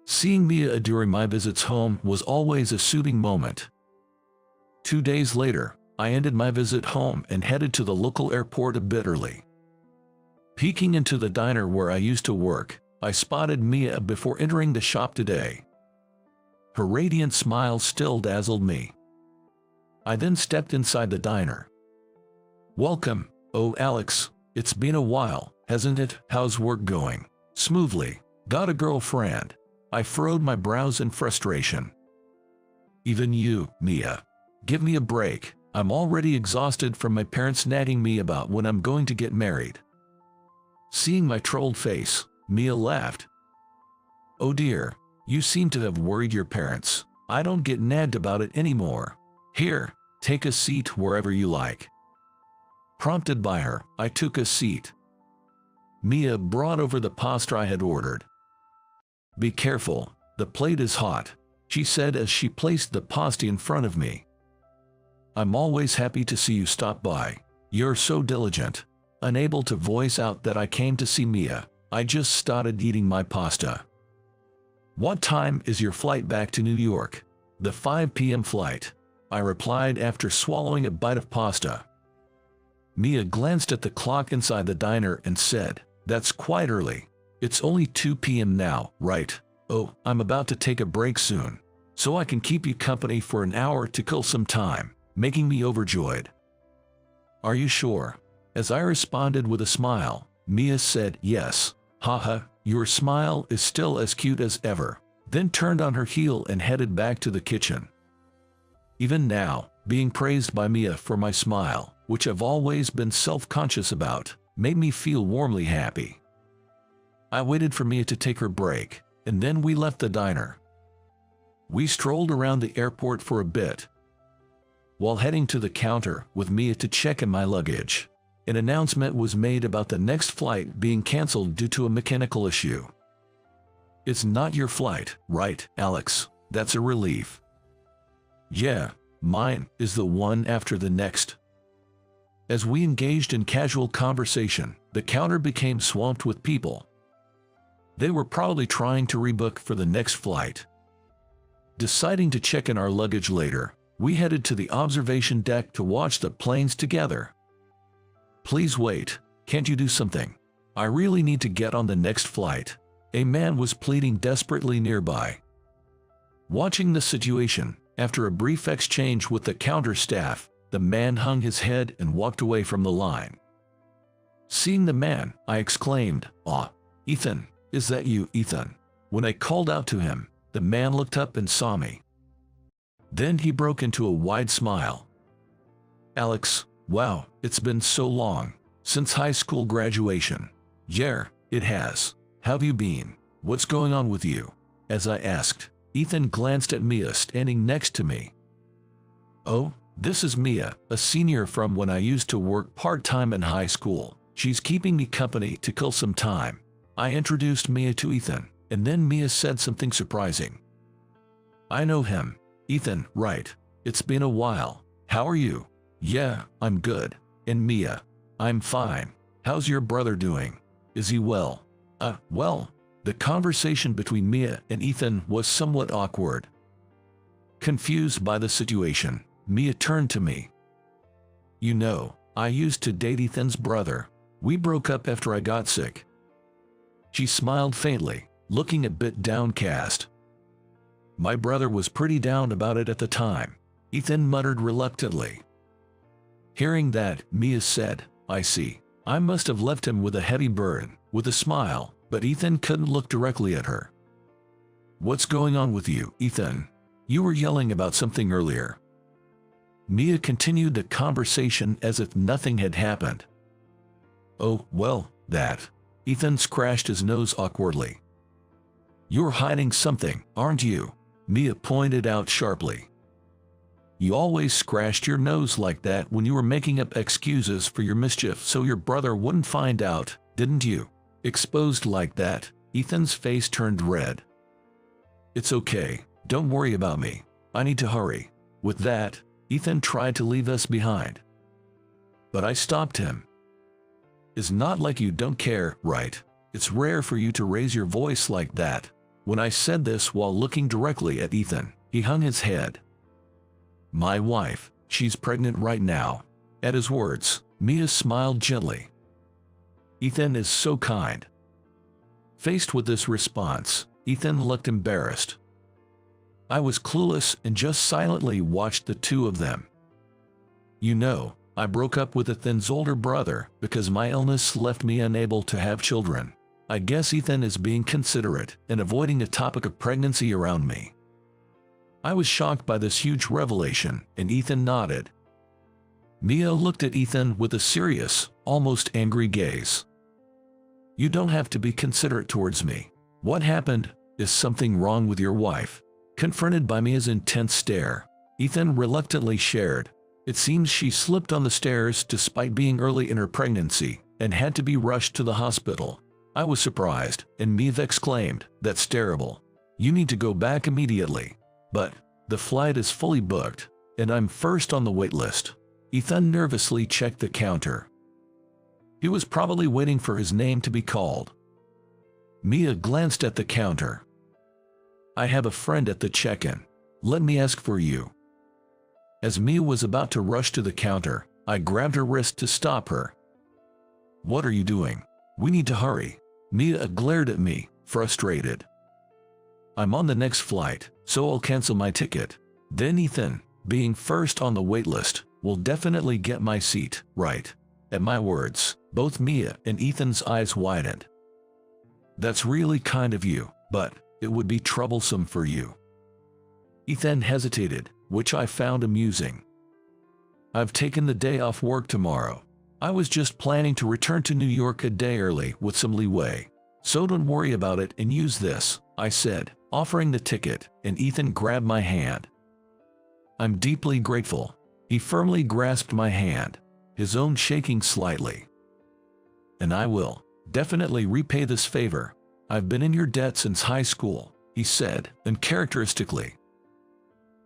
Seeing Mia during my visits home was always a soothing moment. 2 days later, I ended my visit home and headed to the local airport a bit early. Peeking into the diner where I used to work, I spotted Mia before entering the shop today. Her radiant smile still dazzled me. I then stepped inside the diner. "Welcome, oh Alex, it's been a while, hasn't it? How's work going?" "Smoothly. Got a girlfriend." I furrowed my brows in frustration. "Even you, Mia. Give me a break. I'm already exhausted from my parents nagging me about when I'm going to get married." Seeing my trolled face, Mia laughed. "Oh dear, you seem to have worried your parents. I don't get nagged about it anymore. Here, take a seat wherever you like." Prompted by her, I took a seat. Mia brought over the pasta I had ordered. "Be careful, the plate is hot," she said as she placed the pasta in front of me. "I'm always happy to see you stop by. You're so diligent." Unable to voice out that I came to see Mia, I just started eating my pasta. "What time is your flight back to New York?" "The 5 p.m. flight," I replied after swallowing a bite of pasta. Mia glanced at the clock inside the diner and said, "That's quite early. It's only 2 p.m. now, right? Oh, I'm about to take a break soon, so I can keep you company for an hour to kill some time," making me overjoyed. "Are you sure?" As I responded with a smile, Mia said, "Yes. Haha, your smile is still as cute as ever," then turned on her heel and headed back to the kitchen. Even now, being praised by Mia for my smile, which I've always been self-conscious about, made me feel warmly happy. I waited for Mia to take her break, and then we left the diner. We strolled around the airport for a bit. While heading to the counter with Mia to check in my luggage, an announcement was made about the next flight being cancelled due to a mechanical issue. "It's not your flight, right, Alex? That's a relief." "Yeah, mine is the one after the next." As we engaged in casual conversation, the counter became swamped with people. They were probably trying to rebook for the next flight. Deciding to check in our luggage later, we headed to the observation deck to watch the planes together. "Please wait, can't you do something? I really need to get on the next flight," a man was pleading desperately nearby. Watching the situation, after a brief exchange with the counter staff, the man hung his head and walked away from the line. Seeing the man, I exclaimed, "Aw, Ethan, is that you, Ethan?" When I called out to him, the man looked up and saw me. Then he broke into a wide smile. "Alex, wow, it's been so long, since high school graduation." "Yeah, it has. How've you been? What's going on with you?" As I asked, Ethan glanced at Mia standing next to me. "Oh, this is Mia, a senior from when I used to work part-time in high school. She's keeping me company to kill some time." I introduced Mia to Ethan, and then Mia said something surprising. "I know him. Ethan, right? It's been a while. How are you?" "Yeah, I'm good." "And Mia?" "I'm fine. How's your brother doing? Is he well?" Well." The conversation between Mia and Ethan was somewhat awkward. Confused by the situation, Mia turned to me. "You know, I used to date Ethan's brother. We broke up after I got sick." She smiled faintly, looking a bit downcast. "My brother was pretty down about it at the time," Ethan muttered reluctantly. Hearing that, Mia said, "I see. I must have left him with a heavy burden," with a smile, but Ethan couldn't look directly at her. "What's going on with you, Ethan? You were yelling about something earlier." Mia continued the conversation as if nothing had happened. "Oh, well, that." Ethan scratched his nose awkwardly. "You're hiding something, aren't you?" Mia pointed out sharply. "You always scratched your nose like that when you were making up excuses for your mischief so your brother wouldn't find out, didn't you?" Exposed like that, Ethan's face turned red. "It's okay, don't worry about me. I need to hurry." With that, Ethan tried to leave us behind. But I stopped him. "It's not like you don't care, right? It's rare for you to raise your voice like that." When I said this while looking directly at Ethan, he hung his head. "My wife, she's pregnant right now." At his words, Mia smiled gently. "Ethan is so kind." Faced with this response, Ethan looked embarrassed. I was clueless and just silently watched the two of them. "You know, I broke up with Ethan's older brother because my illness left me unable to have children. I guess Ethan is being considerate and avoiding a topic of pregnancy around me." I was shocked by this huge revelation, and Ethan nodded. Mia looked at Ethan with a serious, almost angry gaze. "You don't have to be considerate towards me. What happened? Is something wrong with your wife?" Confronted by Mia's intense stare, Ethan reluctantly shared. "It seems she slipped on the stairs despite being early in her pregnancy and had to be rushed to the hospital." I was surprised, and Mia exclaimed, "That's terrible. You need to go back immediately." "But the flight is fully booked, and I'm first on the wait list." Ethan nervously checked the counter. He was probably waiting for his name to be called. Mia glanced at the counter. "I have a friend at the check-in. Let me ask for you." As Mia was about to rush to the counter, I grabbed her wrist to stop her. "What are you doing? We need to hurry." Mia glared at me, frustrated. "I'm on the next flight, so I'll cancel my ticket. Then Ethan, being first on the wait list, will definitely get my seat, right?" At my words, both Mia and Ethan's eyes widened. "That's really kind of you, but it would be troublesome for you." Ethan hesitated, which I found amusing. "I've taken the day off work tomorrow. I was just planning to return to New York a day early with some leeway. So don't worry about it and use this," I said, offering the ticket, and Ethan grabbed my hand. "I'm deeply grateful." He firmly grasped my hand, his own shaking slightly. "And I will definitely repay this favor. I've been in your debt since high school," he said, uncharacteristically.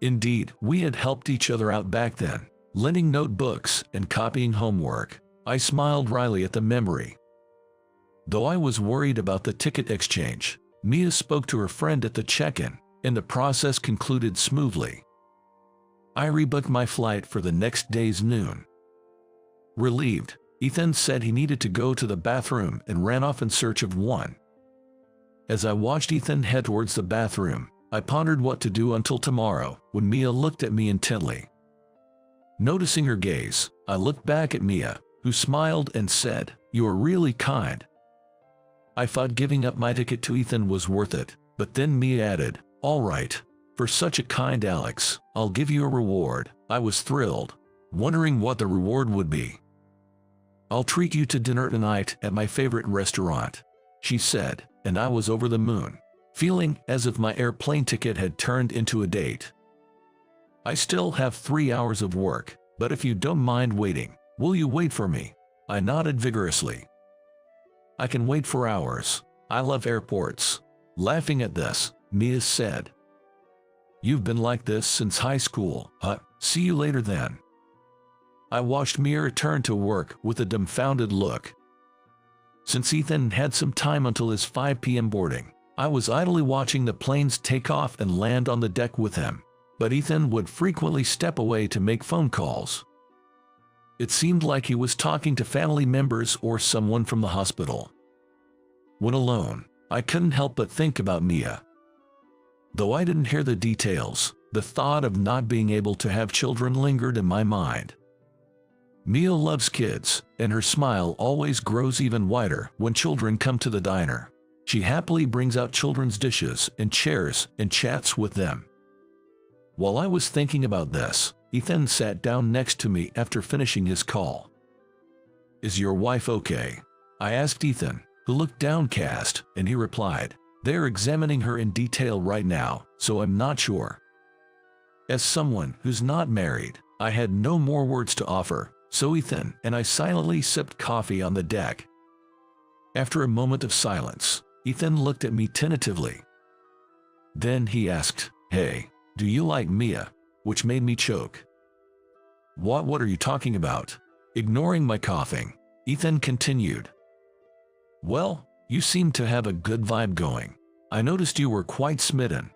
Indeed, we had helped each other out back then, lending notebooks and copying homework. I smiled wryly at the memory. Though I was worried about the ticket exchange, Mia spoke to her friend at the check-in, and the process concluded smoothly. I rebooked my flight for the next day's noon. Relieved, Ethan said he needed to go to the bathroom and ran off in search of one. As I watched Ethan head towards the bathroom, I pondered what to do until tomorrow when Mia looked at me intently. Noticing her gaze, I looked back at Mia, who smiled and said, "You are really kind." I thought giving up my ticket to Ethan was worth it, but then Mia added, "All right, for such a kind Alex, I'll give you a reward." I was thrilled, wondering what the reward would be. "I'll treat you to dinner tonight at my favorite restaurant," she said, and I was over the moon, feeling as if my airplane ticket had turned into a date. "I still have 3 hours of work, but if you don't mind waiting, will you wait for me?" I nodded vigorously. "I can wait for hours. I love airports." Laughing at this, Mia said, "You've been like this since high school, huh? See you later then." I watched Mia return to work with a dumbfounded look. Since Ethan had some time until his 5 p.m. boarding, I was idly watching the planes take off and land on the deck with him. But Ethan would frequently step away to make phone calls. It seemed like he was talking to family members or someone from the hospital. When alone, I couldn't help but think about Mia. Though I didn't hear the details, the thought of not being able to have children lingered in my mind. Mia loves kids, and her smile always grows even wider when children come to the diner. She happily brings out children's dishes and chairs and chats with them. While I was thinking about this, Ethan sat down next to me after finishing his call. "Is your wife okay?" I asked Ethan, who looked downcast, and he replied, "They're examining her in detail right now, so I'm not sure." As someone who's not married, I had no more words to offer, so Ethan and I silently sipped coffee on the deck. After a moment of silence, Ethan looked at me tentatively. Then he asked, "Hey, "Do you like Mia?" which made me choke. What are you talking about?" Ignoring my coughing, Ethan continued. "Well, you seem to have a good vibe going. I noticed you were quite smitten."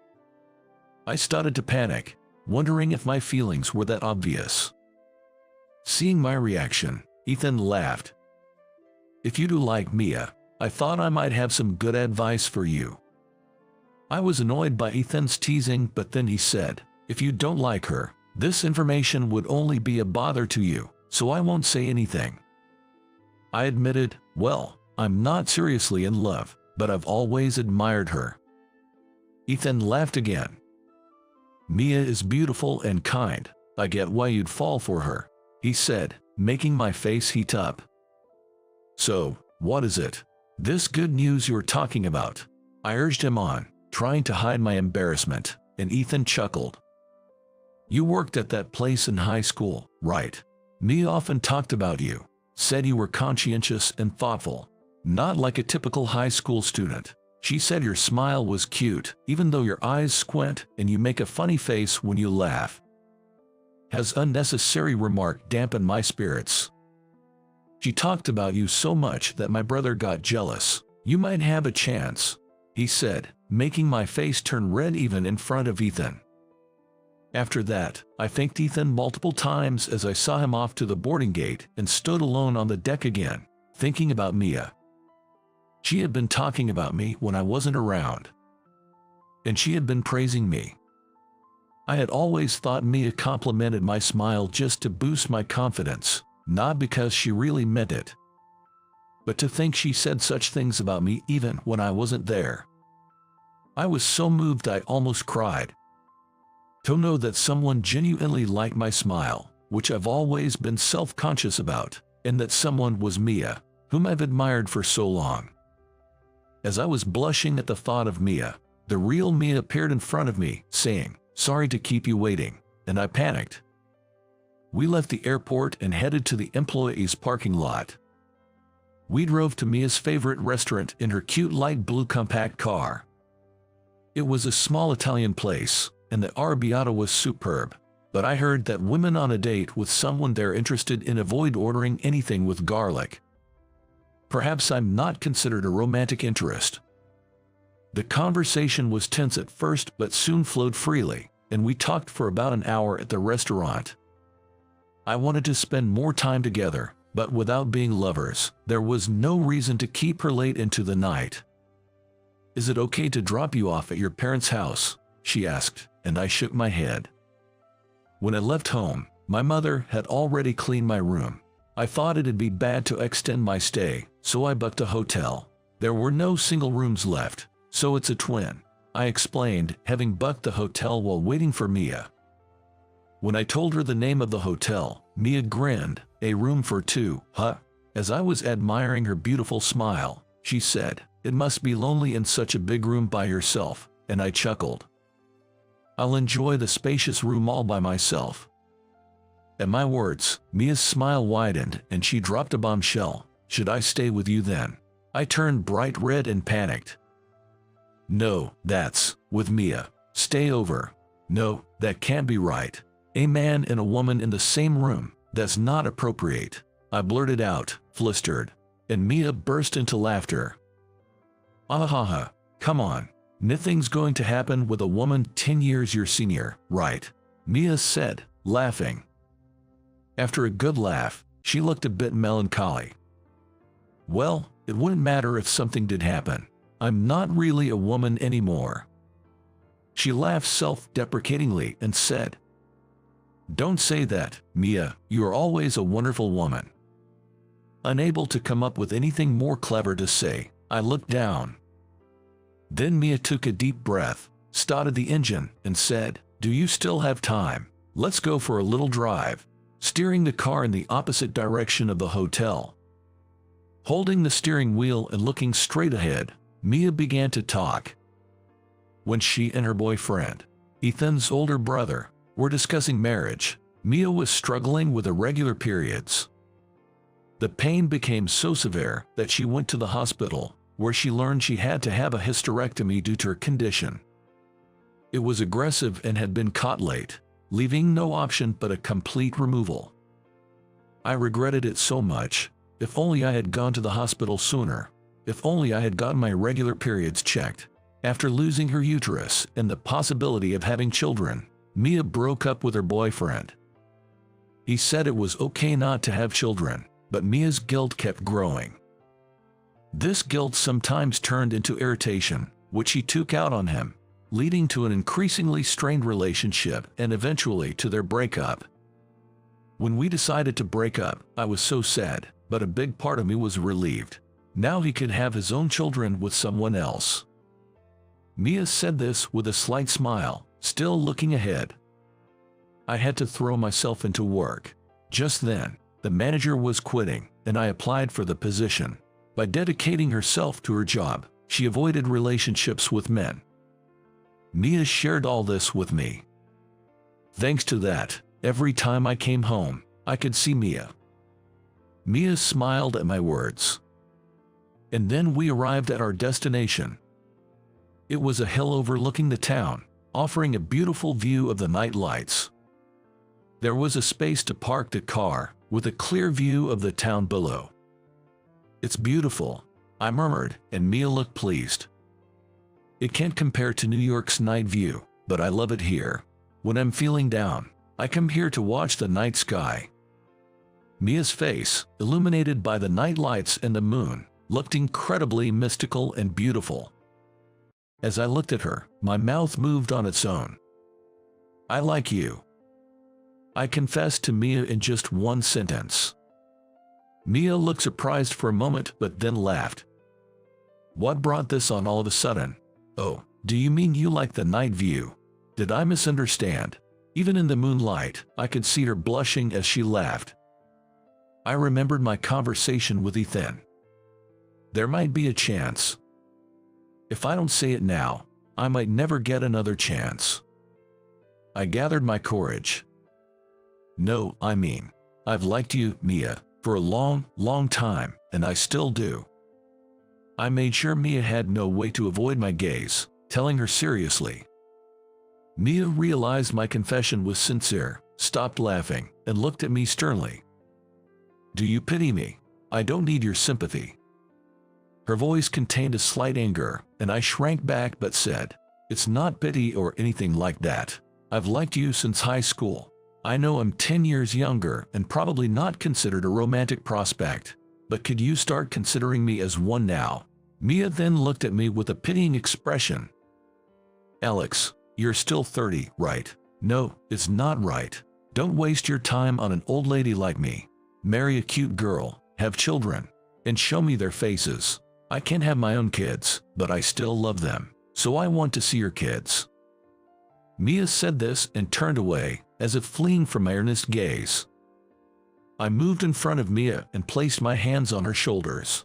I started to panic, wondering if my feelings were that obvious. Seeing my reaction, Ethan laughed. "If you do like Mia, I thought I might have some good advice for you." I was annoyed by Ethan's teasing, but then he said, "If you don't like her, this information would only be a bother to you, so I won't say anything." I admitted, "Well, I'm not seriously in love, but I've always admired her." Ethan laughed again. "Mia is beautiful and kind. I get why you'd fall for her," he said, making my face heat up. "So, what is it? This good news you're talking about?" I urged him on, trying to hide my embarrassment, and Ethan chuckled. "You worked at that place in high school, right? Mia often talked about you, said you were conscientious and thoughtful, not like a typical high school student. She said your smile was cute, even though your eyes squint and you make a funny face when you laugh." His unnecessary remark dampened my spirits. "She talked about you so much that my brother got jealous. You might have a chance," he said, making my face turn red even in front of Ethan. After that, I thanked Ethan multiple times as I saw him off to the boarding gate and stood alone on the deck again, thinking about Mia. She had been talking about me when I wasn't around, and she had been praising me. I had always thought Mia complimented my smile just to boost my confidence, not because she really meant it. But to think she said such things about me even when I wasn't there. I was so moved I almost cried. To know that someone genuinely liked my smile, which I've always been self-conscious about, and that someone was Mia, whom I've admired for so long. As I was blushing at the thought of Mia, the real Mia appeared in front of me, saying, "Sorry to keep you waiting," and I panicked. We left the airport and headed to the employees' parking lot. We drove to Mia's favorite restaurant in her cute light blue compact car. It was a small Italian place, and the arrabbiata was superb, but I heard that women on a date with someone they're interested in avoid ordering anything with garlic. Perhaps I'm not considered a romantic interest. The conversation was tense at first but soon flowed freely, and we talked for about an hour at the restaurant. I wanted to spend more time together, but without being lovers, there was no reason to keep her late into the night. "Is it okay to drop you off at your parents' house?" she asked, and I shook my head. When I left home, my mother had already cleaned my room. I thought it'd be bad to extend my stay, so I booked a hotel. There were no single rooms left, so it's a twin, I explained, having booked the hotel while waiting for Mia. When I told her the name of the hotel, Mia grinned. "A room for two, huh?" As I was admiring her beautiful smile, she said, "It must be lonely in such a big room by yourself," and I chuckled. "I'll enjoy the spacious room all by myself." At my words, Mia's smile widened and she dropped a bombshell. "Should I stay with you then?" I turned bright red and panicked. "No, that's with Mia. Stay over." "No, that can't be right. A man and a woman in the same room, that's not appropriate," I blurted out, flustered, and Mia burst into laughter. "Ah ha ha, come on. Nothing's going to happen with a woman 10 years your senior, right?" Mia said, laughing. After a good laugh, she looked a bit melancholy. "Well, it wouldn't matter if something did happen. I'm not really a woman anymore." She laughed self-deprecatingly and said, "Don't say that, Mia, you are always a wonderful woman." Unable to come up with anything more clever to say, I looked down. Then Mia took a deep breath, started the engine, and said, "Do you still have time? Let's go for a little drive," steering the car in the opposite direction of the hotel. Holding the steering wheel and looking straight ahead, Mia began to talk. When she and her boyfriend, Ethan's older brother, were discussing marriage, Mia was struggling with irregular periods. The pain became so severe that she went to the hospital, where she learned she had to have a hysterectomy due to her condition. It was aggressive and had been caught late, leaving no option but a complete removal. I regretted it so much. If only I had gone to the hospital sooner. If only I had gotten my regular periods checked. After losing her uterus and the possibility of having children, Mia broke up with her boyfriend. He said it was okay not to have children, but Mia's guilt kept growing. This guilt sometimes turned into irritation, which she took out on him, leading to an increasingly strained relationship and eventually to their breakup. When we decided to break up, I was so sad, but a big part of me was relieved. Now he could have his own children with someone else. Mia said this with a slight smile, still looking ahead. I had to throw myself into work. Just then, the manager was quitting, and I applied for the position. By dedicating herself to her job, she avoided relationships with men. Mia shared all this with me. Thanks to that, every time I came home, I could see Mia. Mia smiled at my words. And then we arrived at our destination. It was a hill overlooking the town, offering a beautiful view of the night lights. There was a space to park the car, with a clear view of the town below. It's beautiful, I murmured, and Mia looked pleased. It can't compare to New York's night view, but I love it here. When I'm feeling down, I come here to watch the night sky. Mia's face, illuminated by the night lights and the moon, looked incredibly mystical and beautiful. As I looked at her, my mouth moved on its own. I like you, I confessed to Mia in just one sentence. Mia looked surprised for a moment but then laughed. What brought this on all of a sudden? Oh, do you mean you like the night view? Did I misunderstand? Even in the moonlight, I could see her blushing as she laughed. I remembered my conversation with Ethan. There might be a chance. If I don't say it now, I might never get another chance. I gathered my courage. No, I mean, I've liked you, Mia, for a long, long time, and I still do. I made sure Mia had no way to avoid my gaze, telling her seriously. Mia realized my confession was sincere, stopped laughing, and looked at me sternly. Do you pity me? I don't need your sympathy. Her voice contained a slight anger, and I shrank back but said, It's not pity or anything like that. I've liked you since high school. I know I'm 10 years younger and probably not considered a romantic prospect, but could you start considering me as one now? Mia then looked at me with a pitying expression. Alex, you're still 30, right? No, it's not right. Don't waste your time on an old lady like me. Marry a cute girl, have children, and show me their faces. I can't have my own kids, but I still love them, so I want to see your kids. Mia said this and turned away, as if fleeing from my earnest gaze. I moved in front of Mia and placed my hands on her shoulders.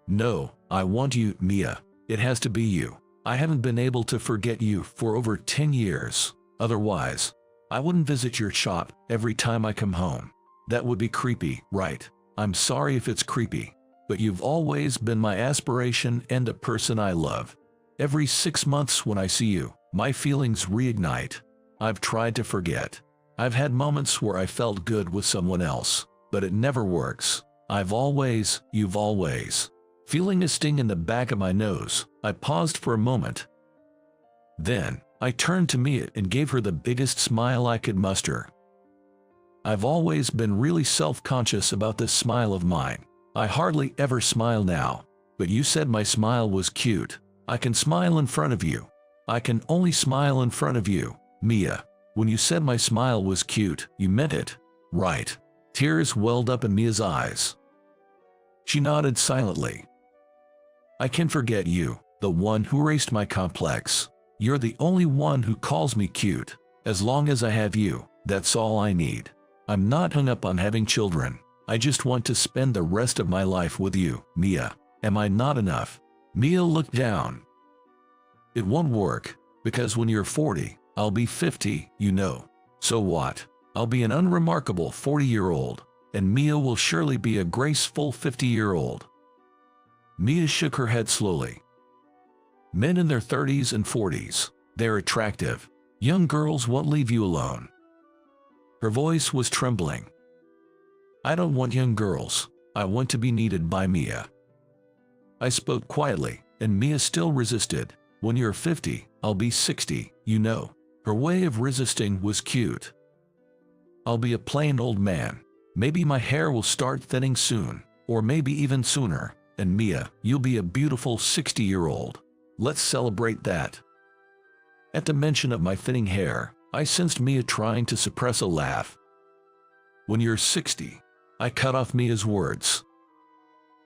No, I want you, Mia. It has to be you. I haven't been able to forget you for over 10 years. Otherwise, I wouldn't visit your shop every time I come home. That would be creepy, right? I'm sorry if it's creepy, but you've always been my aspiration and a person I love. Every 6 months when I see you, my feelings reignite. I've tried to forget. I've had moments where I felt good with someone else, but it never works. You've always. Feeling a sting in the back of my nose, I paused for a moment. Then, I turned to Mia and gave her the biggest smile I could muster. I've always been really self-conscious about this smile of mine. I hardly ever smile now, but you said my smile was cute. I can smile in front of you. I can only smile in front of you, Mia. When you said my smile was cute, you meant it, right? Tears welled up in Mia's eyes. She nodded silently. I can forget you, the one who erased my complex. You're the only one who calls me cute. As long as I have you, that's all I need. I'm not hung up on having children. I just want to spend the rest of my life with you, Mia. Am I not enough? Mia looked down. It won't work, because when you're 40, I'll be 50, you know. So what? I'll be an unremarkable 40-year-old, and Mia will surely be a graceful 50-year-old. Mia shook her head slowly. Men in their 30s and 40s, They're attractive. Young girls won't leave you alone. Her voice was trembling. I don't want young girls. I want to be needed by Mia. I spoke quietly, and Mia still resisted. When you're 50, I'll be 60, you know. Her way of resisting was cute. I'll be a plain old man. Maybe my hair will start thinning soon, or maybe even sooner. And Mia, you'll be a beautiful 60-year-old. Let's celebrate that. At the mention of my thinning hair, I sensed Mia trying to suppress a laugh. When you're 60, I cut off Mia's words.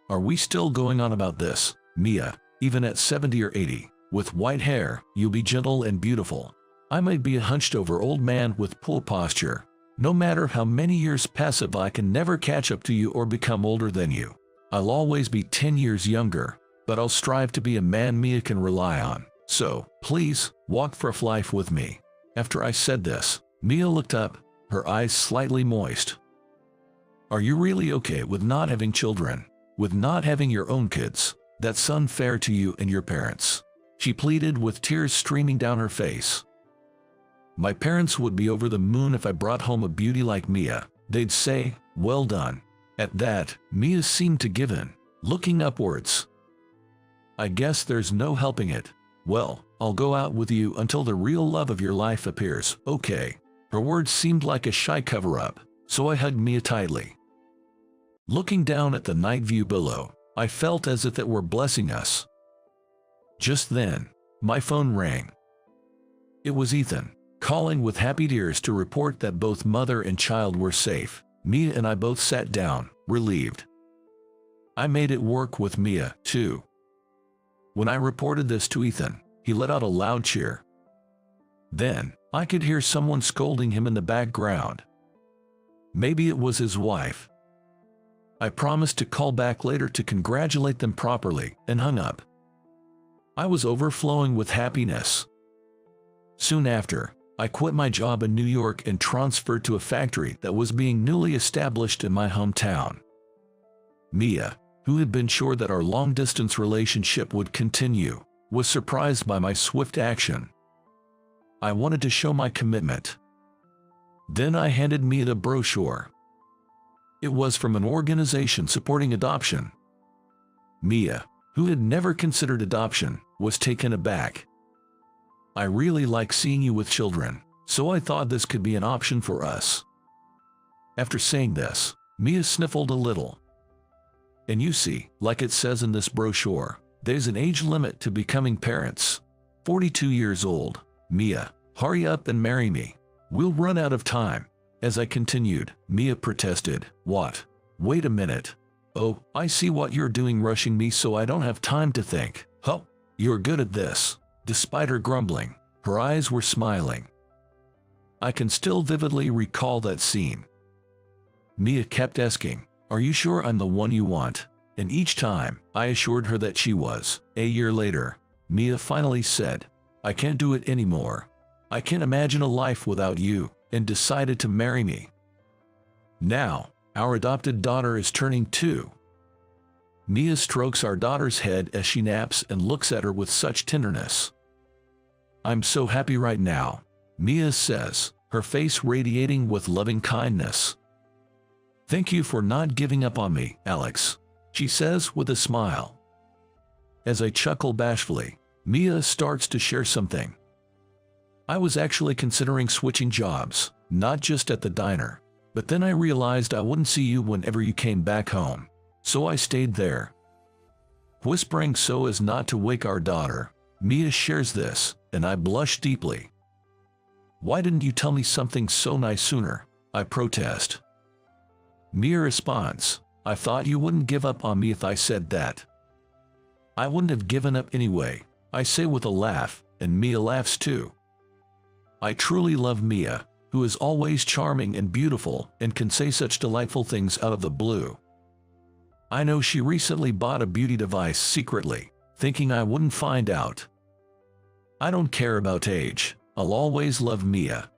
Are we still going on about this, Mia? Even at 70 or 80, with white hair, you'll be gentle and beautiful. I might be a hunched-over old man with poor posture. No matter how many years pass, I can never catch up to you or become older than you. I'll always be 10 years younger, but I'll strive to be a man Mia can rely on. So, please, walk for life with me. After I said this, Mia looked up, her eyes slightly moist. Are you really okay with not having children? With not having your own kids? That's unfair to you and your parents. She pleaded with tears streaming down her face. My parents would be over the moon if I brought home a beauty like Mia. They'd say, well done. At that, Mia seemed to give in, looking upwards. I guess there's no helping it. Well, I'll go out with you until the real love of your life appears, okay? Her words seemed like a shy cover-up, so I hugged Mia tightly. Looking down at the night view below, I felt as if it were blessing us. Just then, my phone rang. It was Ethan, calling with happy tears to report that both mother and child were safe. Mia and I both sat down, relieved. I made it work with Mia, too. When I reported this to Ethan, he let out a loud cheer. Then, I could hear someone scolding him in the background. Maybe it was his wife. I promised to call back later to congratulate them properly, and hung up. I was overflowing with happiness. Soon after, I quit my job in New York and transferred to a factory that was being newly established in my hometown. Mia, who had been sure that our long-distance relationship would continue, was surprised by my swift action. I wanted to show my commitment. Then I handed Mia the brochure. It was from an organization supporting adoption. Mia, who had never considered adoption, was taken aback. I really like seeing you with children, so I thought this could be an option for us. After saying this, Mia sniffled a little. And you see, like it says in this brochure, there's an age limit to becoming parents. 42 years old. Mia, hurry up and marry me. We'll run out of time. As I continued, Mia protested. What? Wait a minute. Oh, I see what you're doing, rushing me so I don't have time to think. Huh? You're good at this. Despite her grumbling, her eyes were smiling. I can still vividly recall that scene. Mia kept asking, are you sure I'm the one you want? And each time, I assured her that she was. A year later, Mia finally said, I can't do it anymore. I can't imagine a life without you, and decided to marry me. Now, our adopted daughter is turning 2. Mia strokes our daughter's head as she naps and looks at her with such tenderness. I'm so happy right now, Mia says, her face radiating with loving kindness. Thank you for not giving up on me, Alex, she says with a smile. As I chuckle bashfully, Mia starts to share something. I was actually considering switching jobs, not just at the diner, but then I realized I wouldn't see you whenever you came back home, so I stayed there. Whispering so as not to wake our daughter, Mia shares this, and I blush deeply. Why didn't you tell me something so nice sooner? I protest. Mia responds, I thought you wouldn't give up on me if I said that. I wouldn't have given up anyway, I say with a laugh, and Mia laughs too. I truly love Mia, who is always charming and beautiful and can say such delightful things out of the blue. I know she recently bought a beauty device secretly, thinking I wouldn't find out. I don't care about age, I'll always love Mia.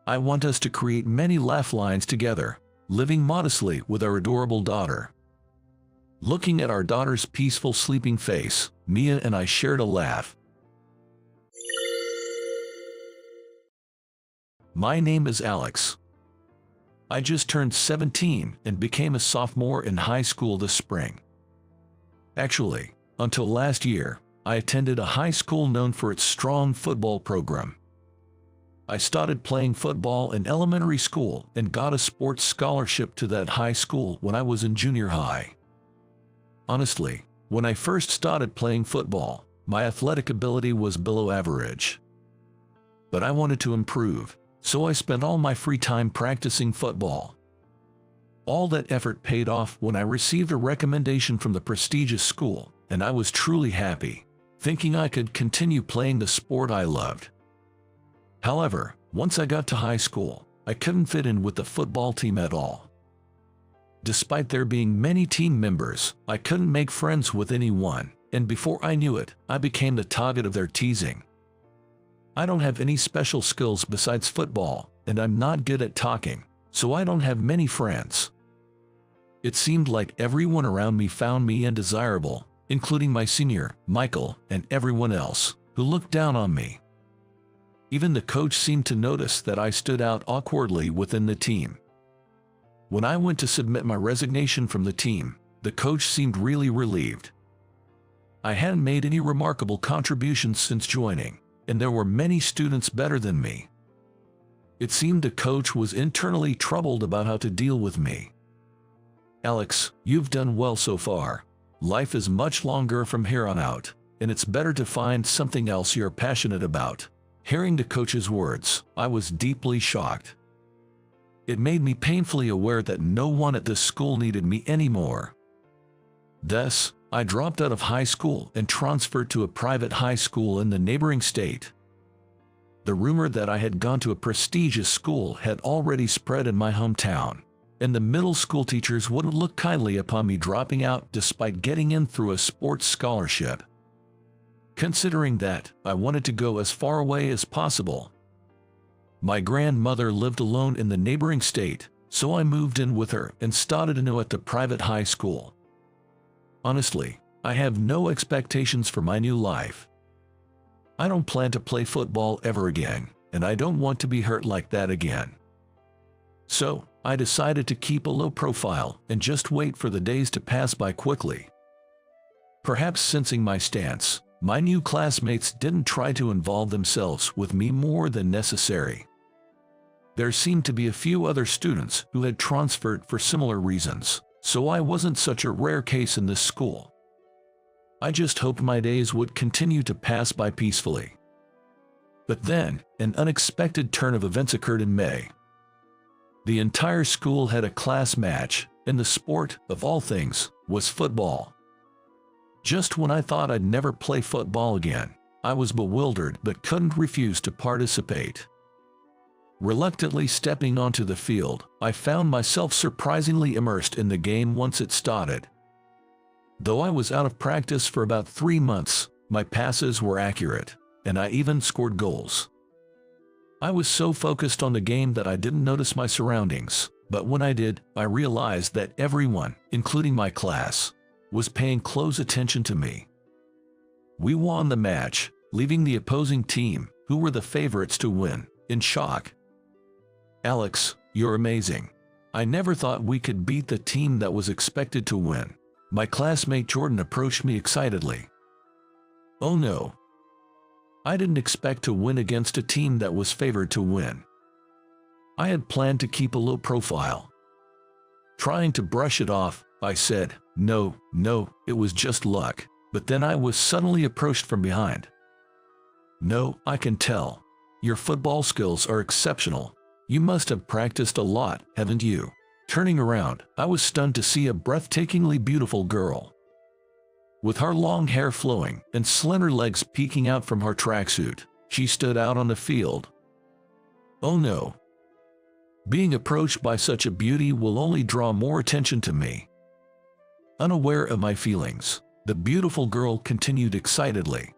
I want us to create many laugh lines together, living modestly with our adorable daughter. Looking at our daughter's peaceful sleeping face, Mia and I shared a laugh. My name is Alex. I just turned 17 and became a sophomore in high school this spring. Actually, until last year, I attended a high school known for its strong football program. I started playing football in elementary school and got a sports scholarship to that high school when I was in junior high. Honestly, when I first started playing football, my athletic ability was below average. But I wanted to improve, so I spent all my free time practicing football. All that effort paid off when I received a recommendation from the prestigious school, and I was truly happy, thinking I could continue playing the sport I loved. However, once I got to high school, I couldn't fit in with the football team at all. Despite there being many team members, I couldn't make friends with anyone, and before I knew it, I became the target of their teasing. I don't have any special skills besides football, and I'm not good at talking, so I don't have many friends. It seemed like everyone around me found me undesirable, including my senior, Michael, and everyone else, who looked down on me. Even the coach seemed to notice that I stood out awkwardly within the team. When I went to submit my resignation from the team, the coach seemed really relieved. I hadn't made any remarkable contributions since joining, and there were many students better than me. It seemed the coach was internally troubled about how to deal with me. Alex, you've done well so far. Life is much longer from here on out, and it's better to find something else you're passionate about. Hearing the coach's words, I was deeply shocked. It made me painfully aware that no one at this school needed me anymore. Thus, I dropped out of high school and transferred to a private high school in the neighboring state. The rumor that I had gone to a prestigious school had already spread in my hometown, and the middle school teachers wouldn't look kindly upon me dropping out despite getting in through a sports scholarship. Considering that, I wanted to go as far away as possible. My grandmother lived alone in the neighboring state, so I moved in with her and started anew at the private high school. Honestly, I have no expectations for my new life. I don't plan to play football ever again, and I don't want to be hurt like that again. So, I decided to keep a low profile and just wait for the days to pass by quickly. Perhaps sensing my stance, my new classmates didn't try to involve themselves with me more than necessary. There seemed to be a few other students who had transferred for similar reasons, so I wasn't such a rare case in this school. I just hoped my days would continue to pass by peacefully. But then, an unexpected turn of events occurred in May. The entire school had a class match, and the sport, of all things, was football. Just when I thought I'd never play football again, I was bewildered but couldn't refuse to participate. Reluctantly stepping onto the field, I found myself surprisingly immersed in the game once it started. Though I was out of practice for about 3 months, my passes were accurate, and I even scored goals. I was so focused on the game that I didn't notice my surroundings, but when I did, I realized that everyone, including my class, was paying close attention to me. We won the match, leaving the opposing team, who were the favorites to win, in shock. Alex, you're amazing. I never thought we could beat the team that was expected to win. My classmate Jordan approached me excitedly. Oh no. I didn't expect to win against a team that was favored to win. I had planned to keep a low profile. Trying to brush it off, I said, No, it was just luck. But then I was suddenly approached from behind. No, I can tell. Your football skills are exceptional. You must have practiced a lot, haven't you? Turning around, I was stunned to see a breathtakingly beautiful girl. With her long hair flowing and slender legs peeking out from her tracksuit, she stood out on the field. Oh no. Being approached by such a beauty will only draw more attention to me. Unaware of my feelings, the beautiful girl continued excitedly.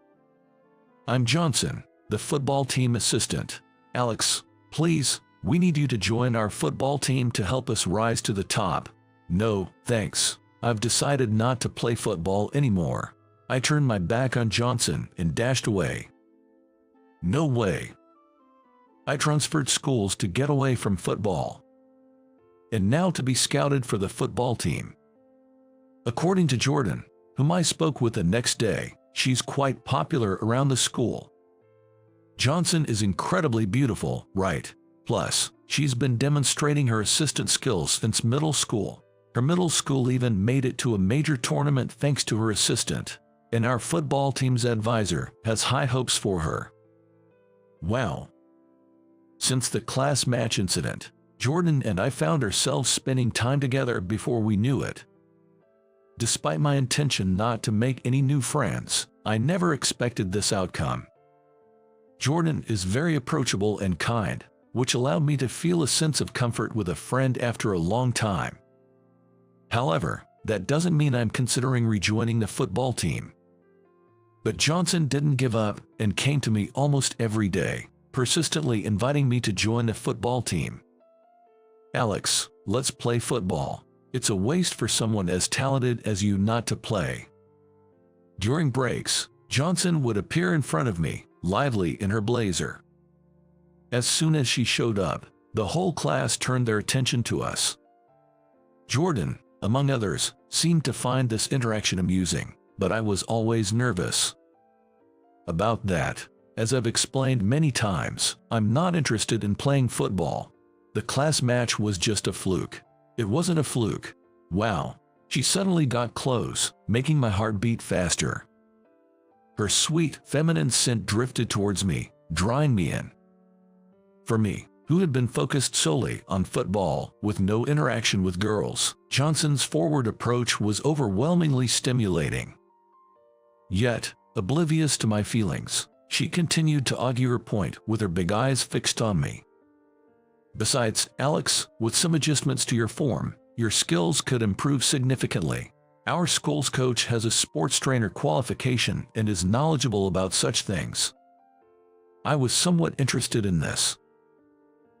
I'm Johnson, the football team assistant. Alex, please, we need you to join our football team to help us rise to the top. No, thanks. I've decided not to play football anymore. I turned my back on Johnson and dashed away. No way. I transferred schools to get away from football. And now to be scouted for the football team. According to Jordan, whom I spoke with the next day, she's quite popular around the school. Johnson is incredibly beautiful, right? Plus, she's been demonstrating her assistant skills since middle school. Her middle school even made it to a major tournament thanks to her assistant. And our football team's advisor has high hopes for her. Wow. Since the class match incident, Jordan and I found ourselves spending time together before we knew it. Despite my intention not to make any new friends, I never expected this outcome. Jordan is very approachable and kind, which allowed me to feel a sense of comfort with a friend after a long time. However, that doesn't mean I'm considering rejoining the football team. But Johnson didn't give up and came to me almost every day, persistently inviting me to join the football team. Alex, let's play football. It's a waste for someone as talented as you not to play. During breaks, Johnson would appear in front of me, lively in her blazer. As soon as she showed up, the whole class turned their attention to us. Jordan, among others, seemed to find this interaction amusing, but I was always nervous. About that, as I've explained many times, I'm not interested in playing football. The class match was just a fluke. It wasn't a fluke. Wow. She suddenly got close, making my heart beat faster. Her sweet, feminine scent drifted towards me, drawing me in. For me, who had been focused solely on football, with no interaction with girls, Johnson's forward approach was overwhelmingly stimulating. Yet, oblivious to my feelings, she continued to argue her point with her big eyes fixed on me. Besides, Alex, with some adjustments to your form, your skills could improve significantly. Our school's coach has a sports trainer qualification and is knowledgeable about such things. I was somewhat interested in this.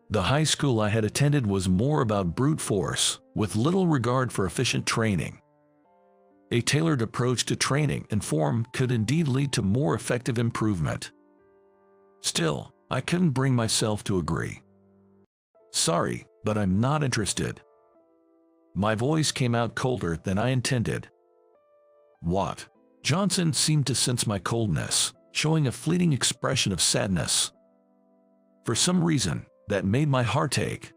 The high school I had attended was more about brute force, with little regard for efficient training. A tailored approach to training and form could indeed lead to more effective improvement. Still, I couldn't bring myself to agree. Sorry, but I'm not interested. My voice came out colder than I intended. What? Johnson seemed to sense my coldness, showing a fleeting expression of sadness. For some reason, that made my heart ache.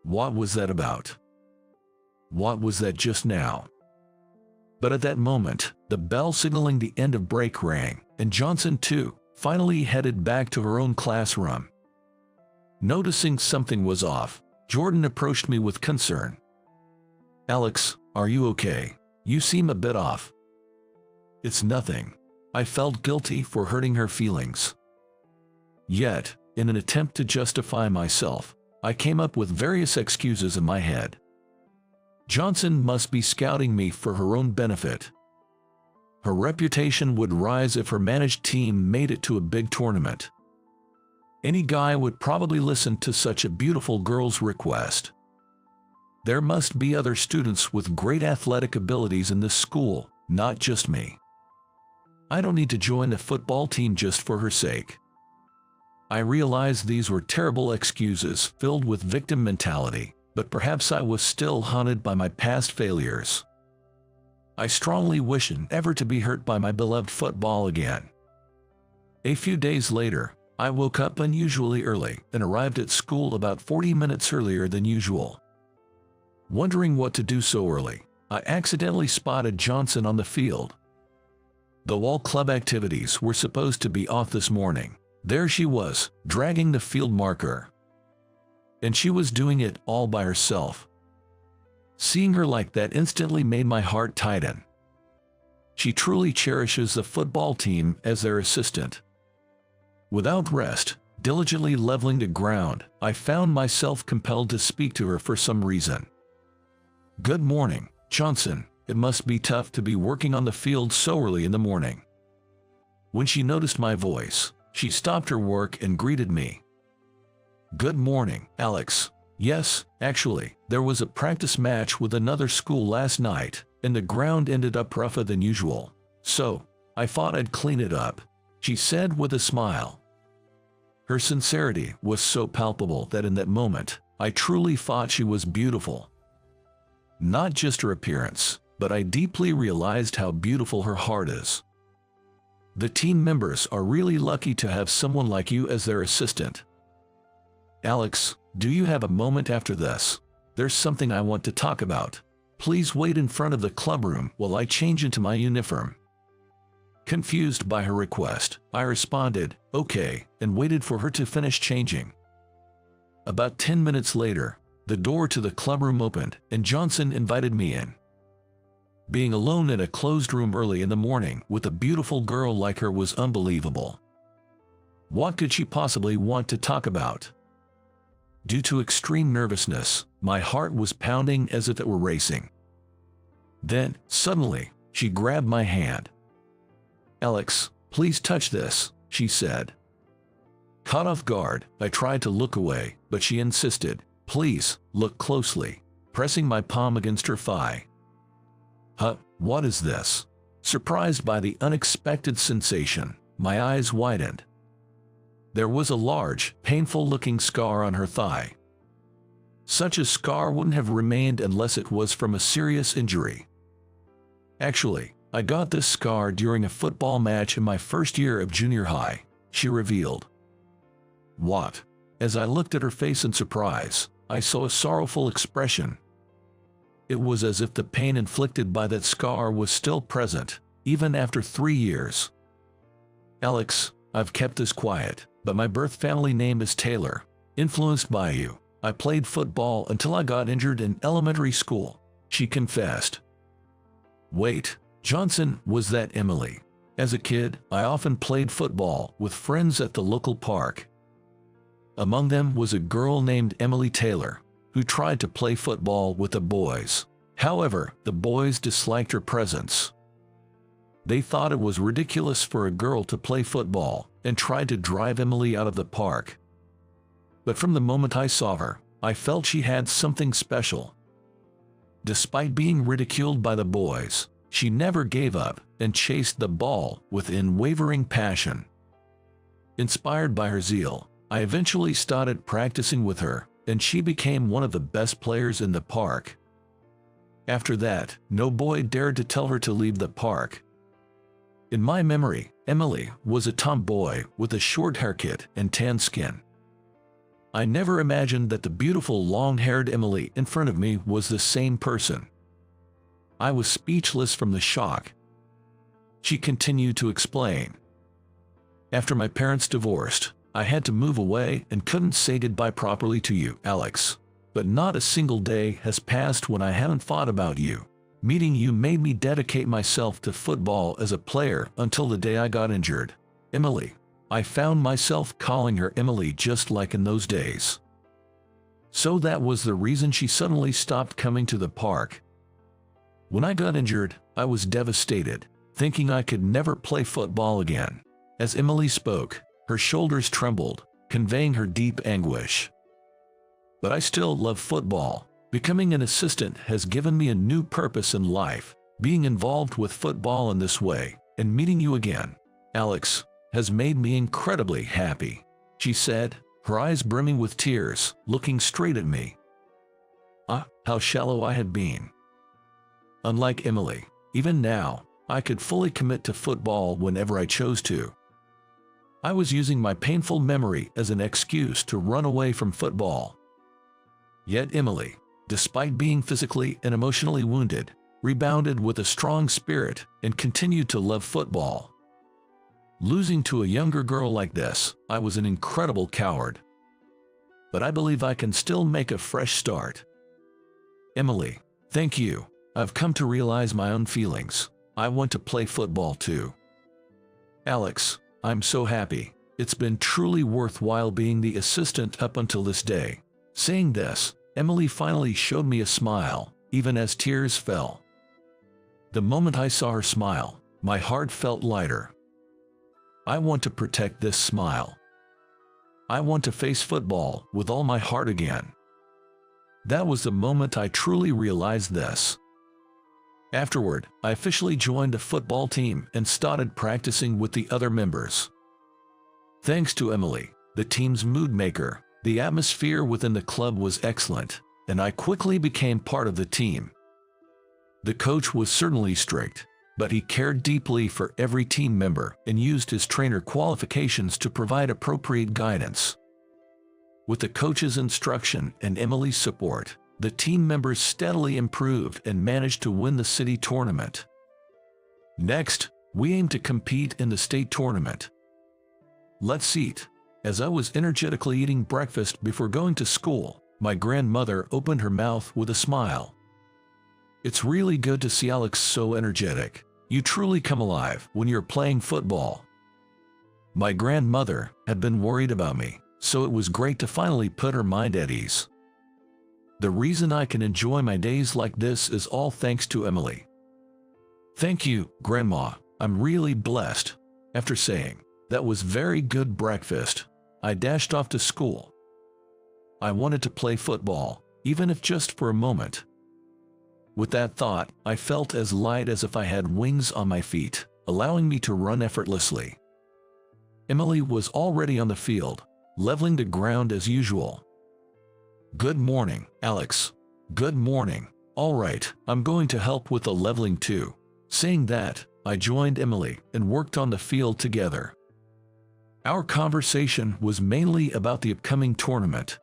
What was that about? What was that just now? But at that moment, the bell signaling the end of break rang, and Johnson too, finally headed back to her own classroom. Noticing something was off, Jordan approached me with concern. Alex, are you okay? You seem a bit off. It's nothing. I felt guilty for hurting her feelings. Yet, in an attempt to justify myself, I came up with various excuses in my head. Johnson must be scouting me for her own benefit. Her reputation would rise if her managed team made it to a big tournament. Any guy would probably listen to such a beautiful girl's request. There must be other students with great athletic abilities in this school, not just me. I don't need to join the football team just for her sake. I realized these were terrible excuses filled with victim mentality, but perhaps I was still haunted by my past failures. I strongly wish never to be hurt by my beloved football again. A few days later, I woke up unusually early and arrived at school about 40 minutes earlier than usual. Wondering what to do so early, I accidentally spotted Johnson on the field. Though all club activities were supposed to be off this morning, there she was, dragging the field marker. And she was doing it all by herself. Seeing her like that instantly made my heart tighten. She truly cherishes the football team as their assistant. Without rest, diligently leveling the ground, I found myself compelled to speak to her for some reason. Good morning, Johnson. It must be tough to be working on the field so early in the morning. When she noticed my voice, she stopped her work and greeted me. Good morning, Alex. Yes, actually, there was a practice match with another school last night, and the ground ended up rougher than usual. So, I thought I'd clean it up, she said with a smile. Her sincerity was so palpable that in that moment, I truly thought she was beautiful. Not just her appearance, but I deeply realized how beautiful her heart is. The team members are really lucky to have someone like you as their assistant. Alex, do you have a moment after this? There's something I want to talk about. Please wait in front of the clubroom while I change into my uniform. Confused by her request, I responded, okay, and waited for her to finish changing. About 10 minutes later, the door to the clubroom opened and Johnson invited me in. Being alone in a closed room early in the morning with a beautiful girl like her was unbelievable. What could she possibly want to talk about? Due to extreme nervousness, my heart was pounding as if it were racing. Then, suddenly, she grabbed my hand. Alex, please touch this, she said. Caught off guard, I tried to look away, but she insisted, please, look closely, pressing my palm against her thigh. What is this? Surprised by the unexpected sensation, my eyes widened. There was a large, painful-looking scar on her thigh. Such a scar wouldn't have remained unless it was from a serious injury. Actually, I got this scar during a football match in my first year of junior high, she revealed. What? As I looked at her face in surprise, I saw a sorrowful expression. It was as if the pain inflicted by that scar was still present, even after 3 years. Alex, I've kept this quiet, but my birth family name is Taylor. Influenced by you, I played football until I got injured in elementary school, she confessed. Wait, Johnson, was that Emily? As a kid, I often played football with friends at the local park. Among them was a girl named Emily Taylor, who tried to play football with the boys. However, the boys disliked her presence. They thought it was ridiculous for a girl to play football and tried to drive Emily out of the park. But from the moment I saw her, I felt she had something special. Despite being ridiculed by the boys, she never gave up and chased the ball with unwavering passion. Inspired by her zeal, I eventually started practicing with her, and she became one of the best players in the park. After that, no boy dared to tell her to leave the park. In my memory, Emily was a tomboy with a short haircut and tan skin. I never imagined that the beautiful long-haired Emily in front of me was the same person. I was speechless from the shock. She continued to explain. After my parents divorced, I had to move away and couldn't say goodbye properly to you, Alex. But not a single day has passed when I haven't thought about you. Meeting you made me dedicate myself to football as a player until the day I got injured. Emily. I found myself calling her Emily just like in those days. So that was the reason she suddenly stopped coming to the park. When I got injured, I was devastated, thinking I could never play football again. As Emily spoke, her shoulders trembled, conveying her deep anguish. But I still love football. Becoming an assistant has given me a new purpose in life. Being involved with football in this way, and meeting you again, Alex, has made me incredibly happy, she said, her eyes brimming with tears, looking straight at me. How shallow I had been. Unlike Emily, even now, I could fully commit to football whenever I chose to. I was using my painful memory as an excuse to run away from football. Yet Emily, despite being physically and emotionally wounded, rebounded with a strong spirit and continued to love football. Losing to a younger girl like this, I was an incredible coward. But I believe I can still make a fresh start. Emily, thank you. I've come to realize my own feelings. I want to play football too. Alex, I'm so happy. It's been truly worthwhile being the assistant up until this day. Saying this, Emily finally showed me a smile, even as tears fell. The moment I saw her smile, my heart felt lighter. I want to protect this smile. I want to face football with all my heart again. That was the moment I truly realized this. Afterward, I officially joined a football team and started practicing with the other members. Thanks to Emily, the team's mood maker. The atmosphere within the club was excellent, and I quickly became part of the team. The coach was certainly strict, but he cared deeply for every team member and used his trainer qualifications to provide appropriate guidance. With the coach's instruction and Emily's support, the team members steadily improved and managed to win the city tournament. Next, we aimed to compete in the state tournament. Let's eat. As I was energetically eating breakfast before going to school, my grandmother opened her mouth with a smile. "It's really good to see Alex so energetic. You truly come alive when you're playing football." My grandmother had been worried about me, so it was great to finally put her mind at ease. The reason I can enjoy my days like this is all thanks to Emily. "Thank you, Grandma. I'm really blessed." After saying, "That was very good breakfast," I dashed off to school. I wanted to play football, even if just for a moment. With that thought, I felt as light as if I had wings on my feet, allowing me to run effortlessly. Emily was already on the field, leveling the ground as usual. "Good morning, Alex." "Good morning. All right, I'm going to help with the leveling too." Saying that, I joined Emily and worked on the field together. Our conversation was mainly about the upcoming tournament.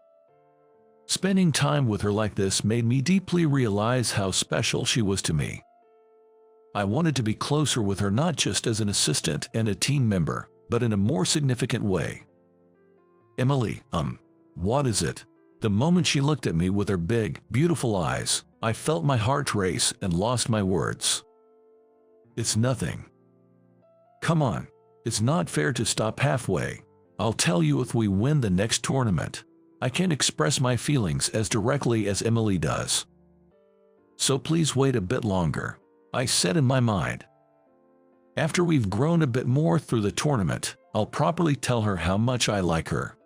Spending time with her like this made me deeply realize how special she was to me. I wanted to be closer with her, not just as an assistant and a team member, but in a more significant way. "Emily, what is it?" The moment she looked at me with her big, beautiful eyes, I felt my heart race and lost my words. "It's nothing." "Come on. It's not fair to stop halfway. I'll tell you if we win the next tournament. I can't express my feelings as directly as Emily does. So please wait a bit longer," I said in my mind. "After we've grown a bit more through the tournament, I'll properly tell her how much I like her."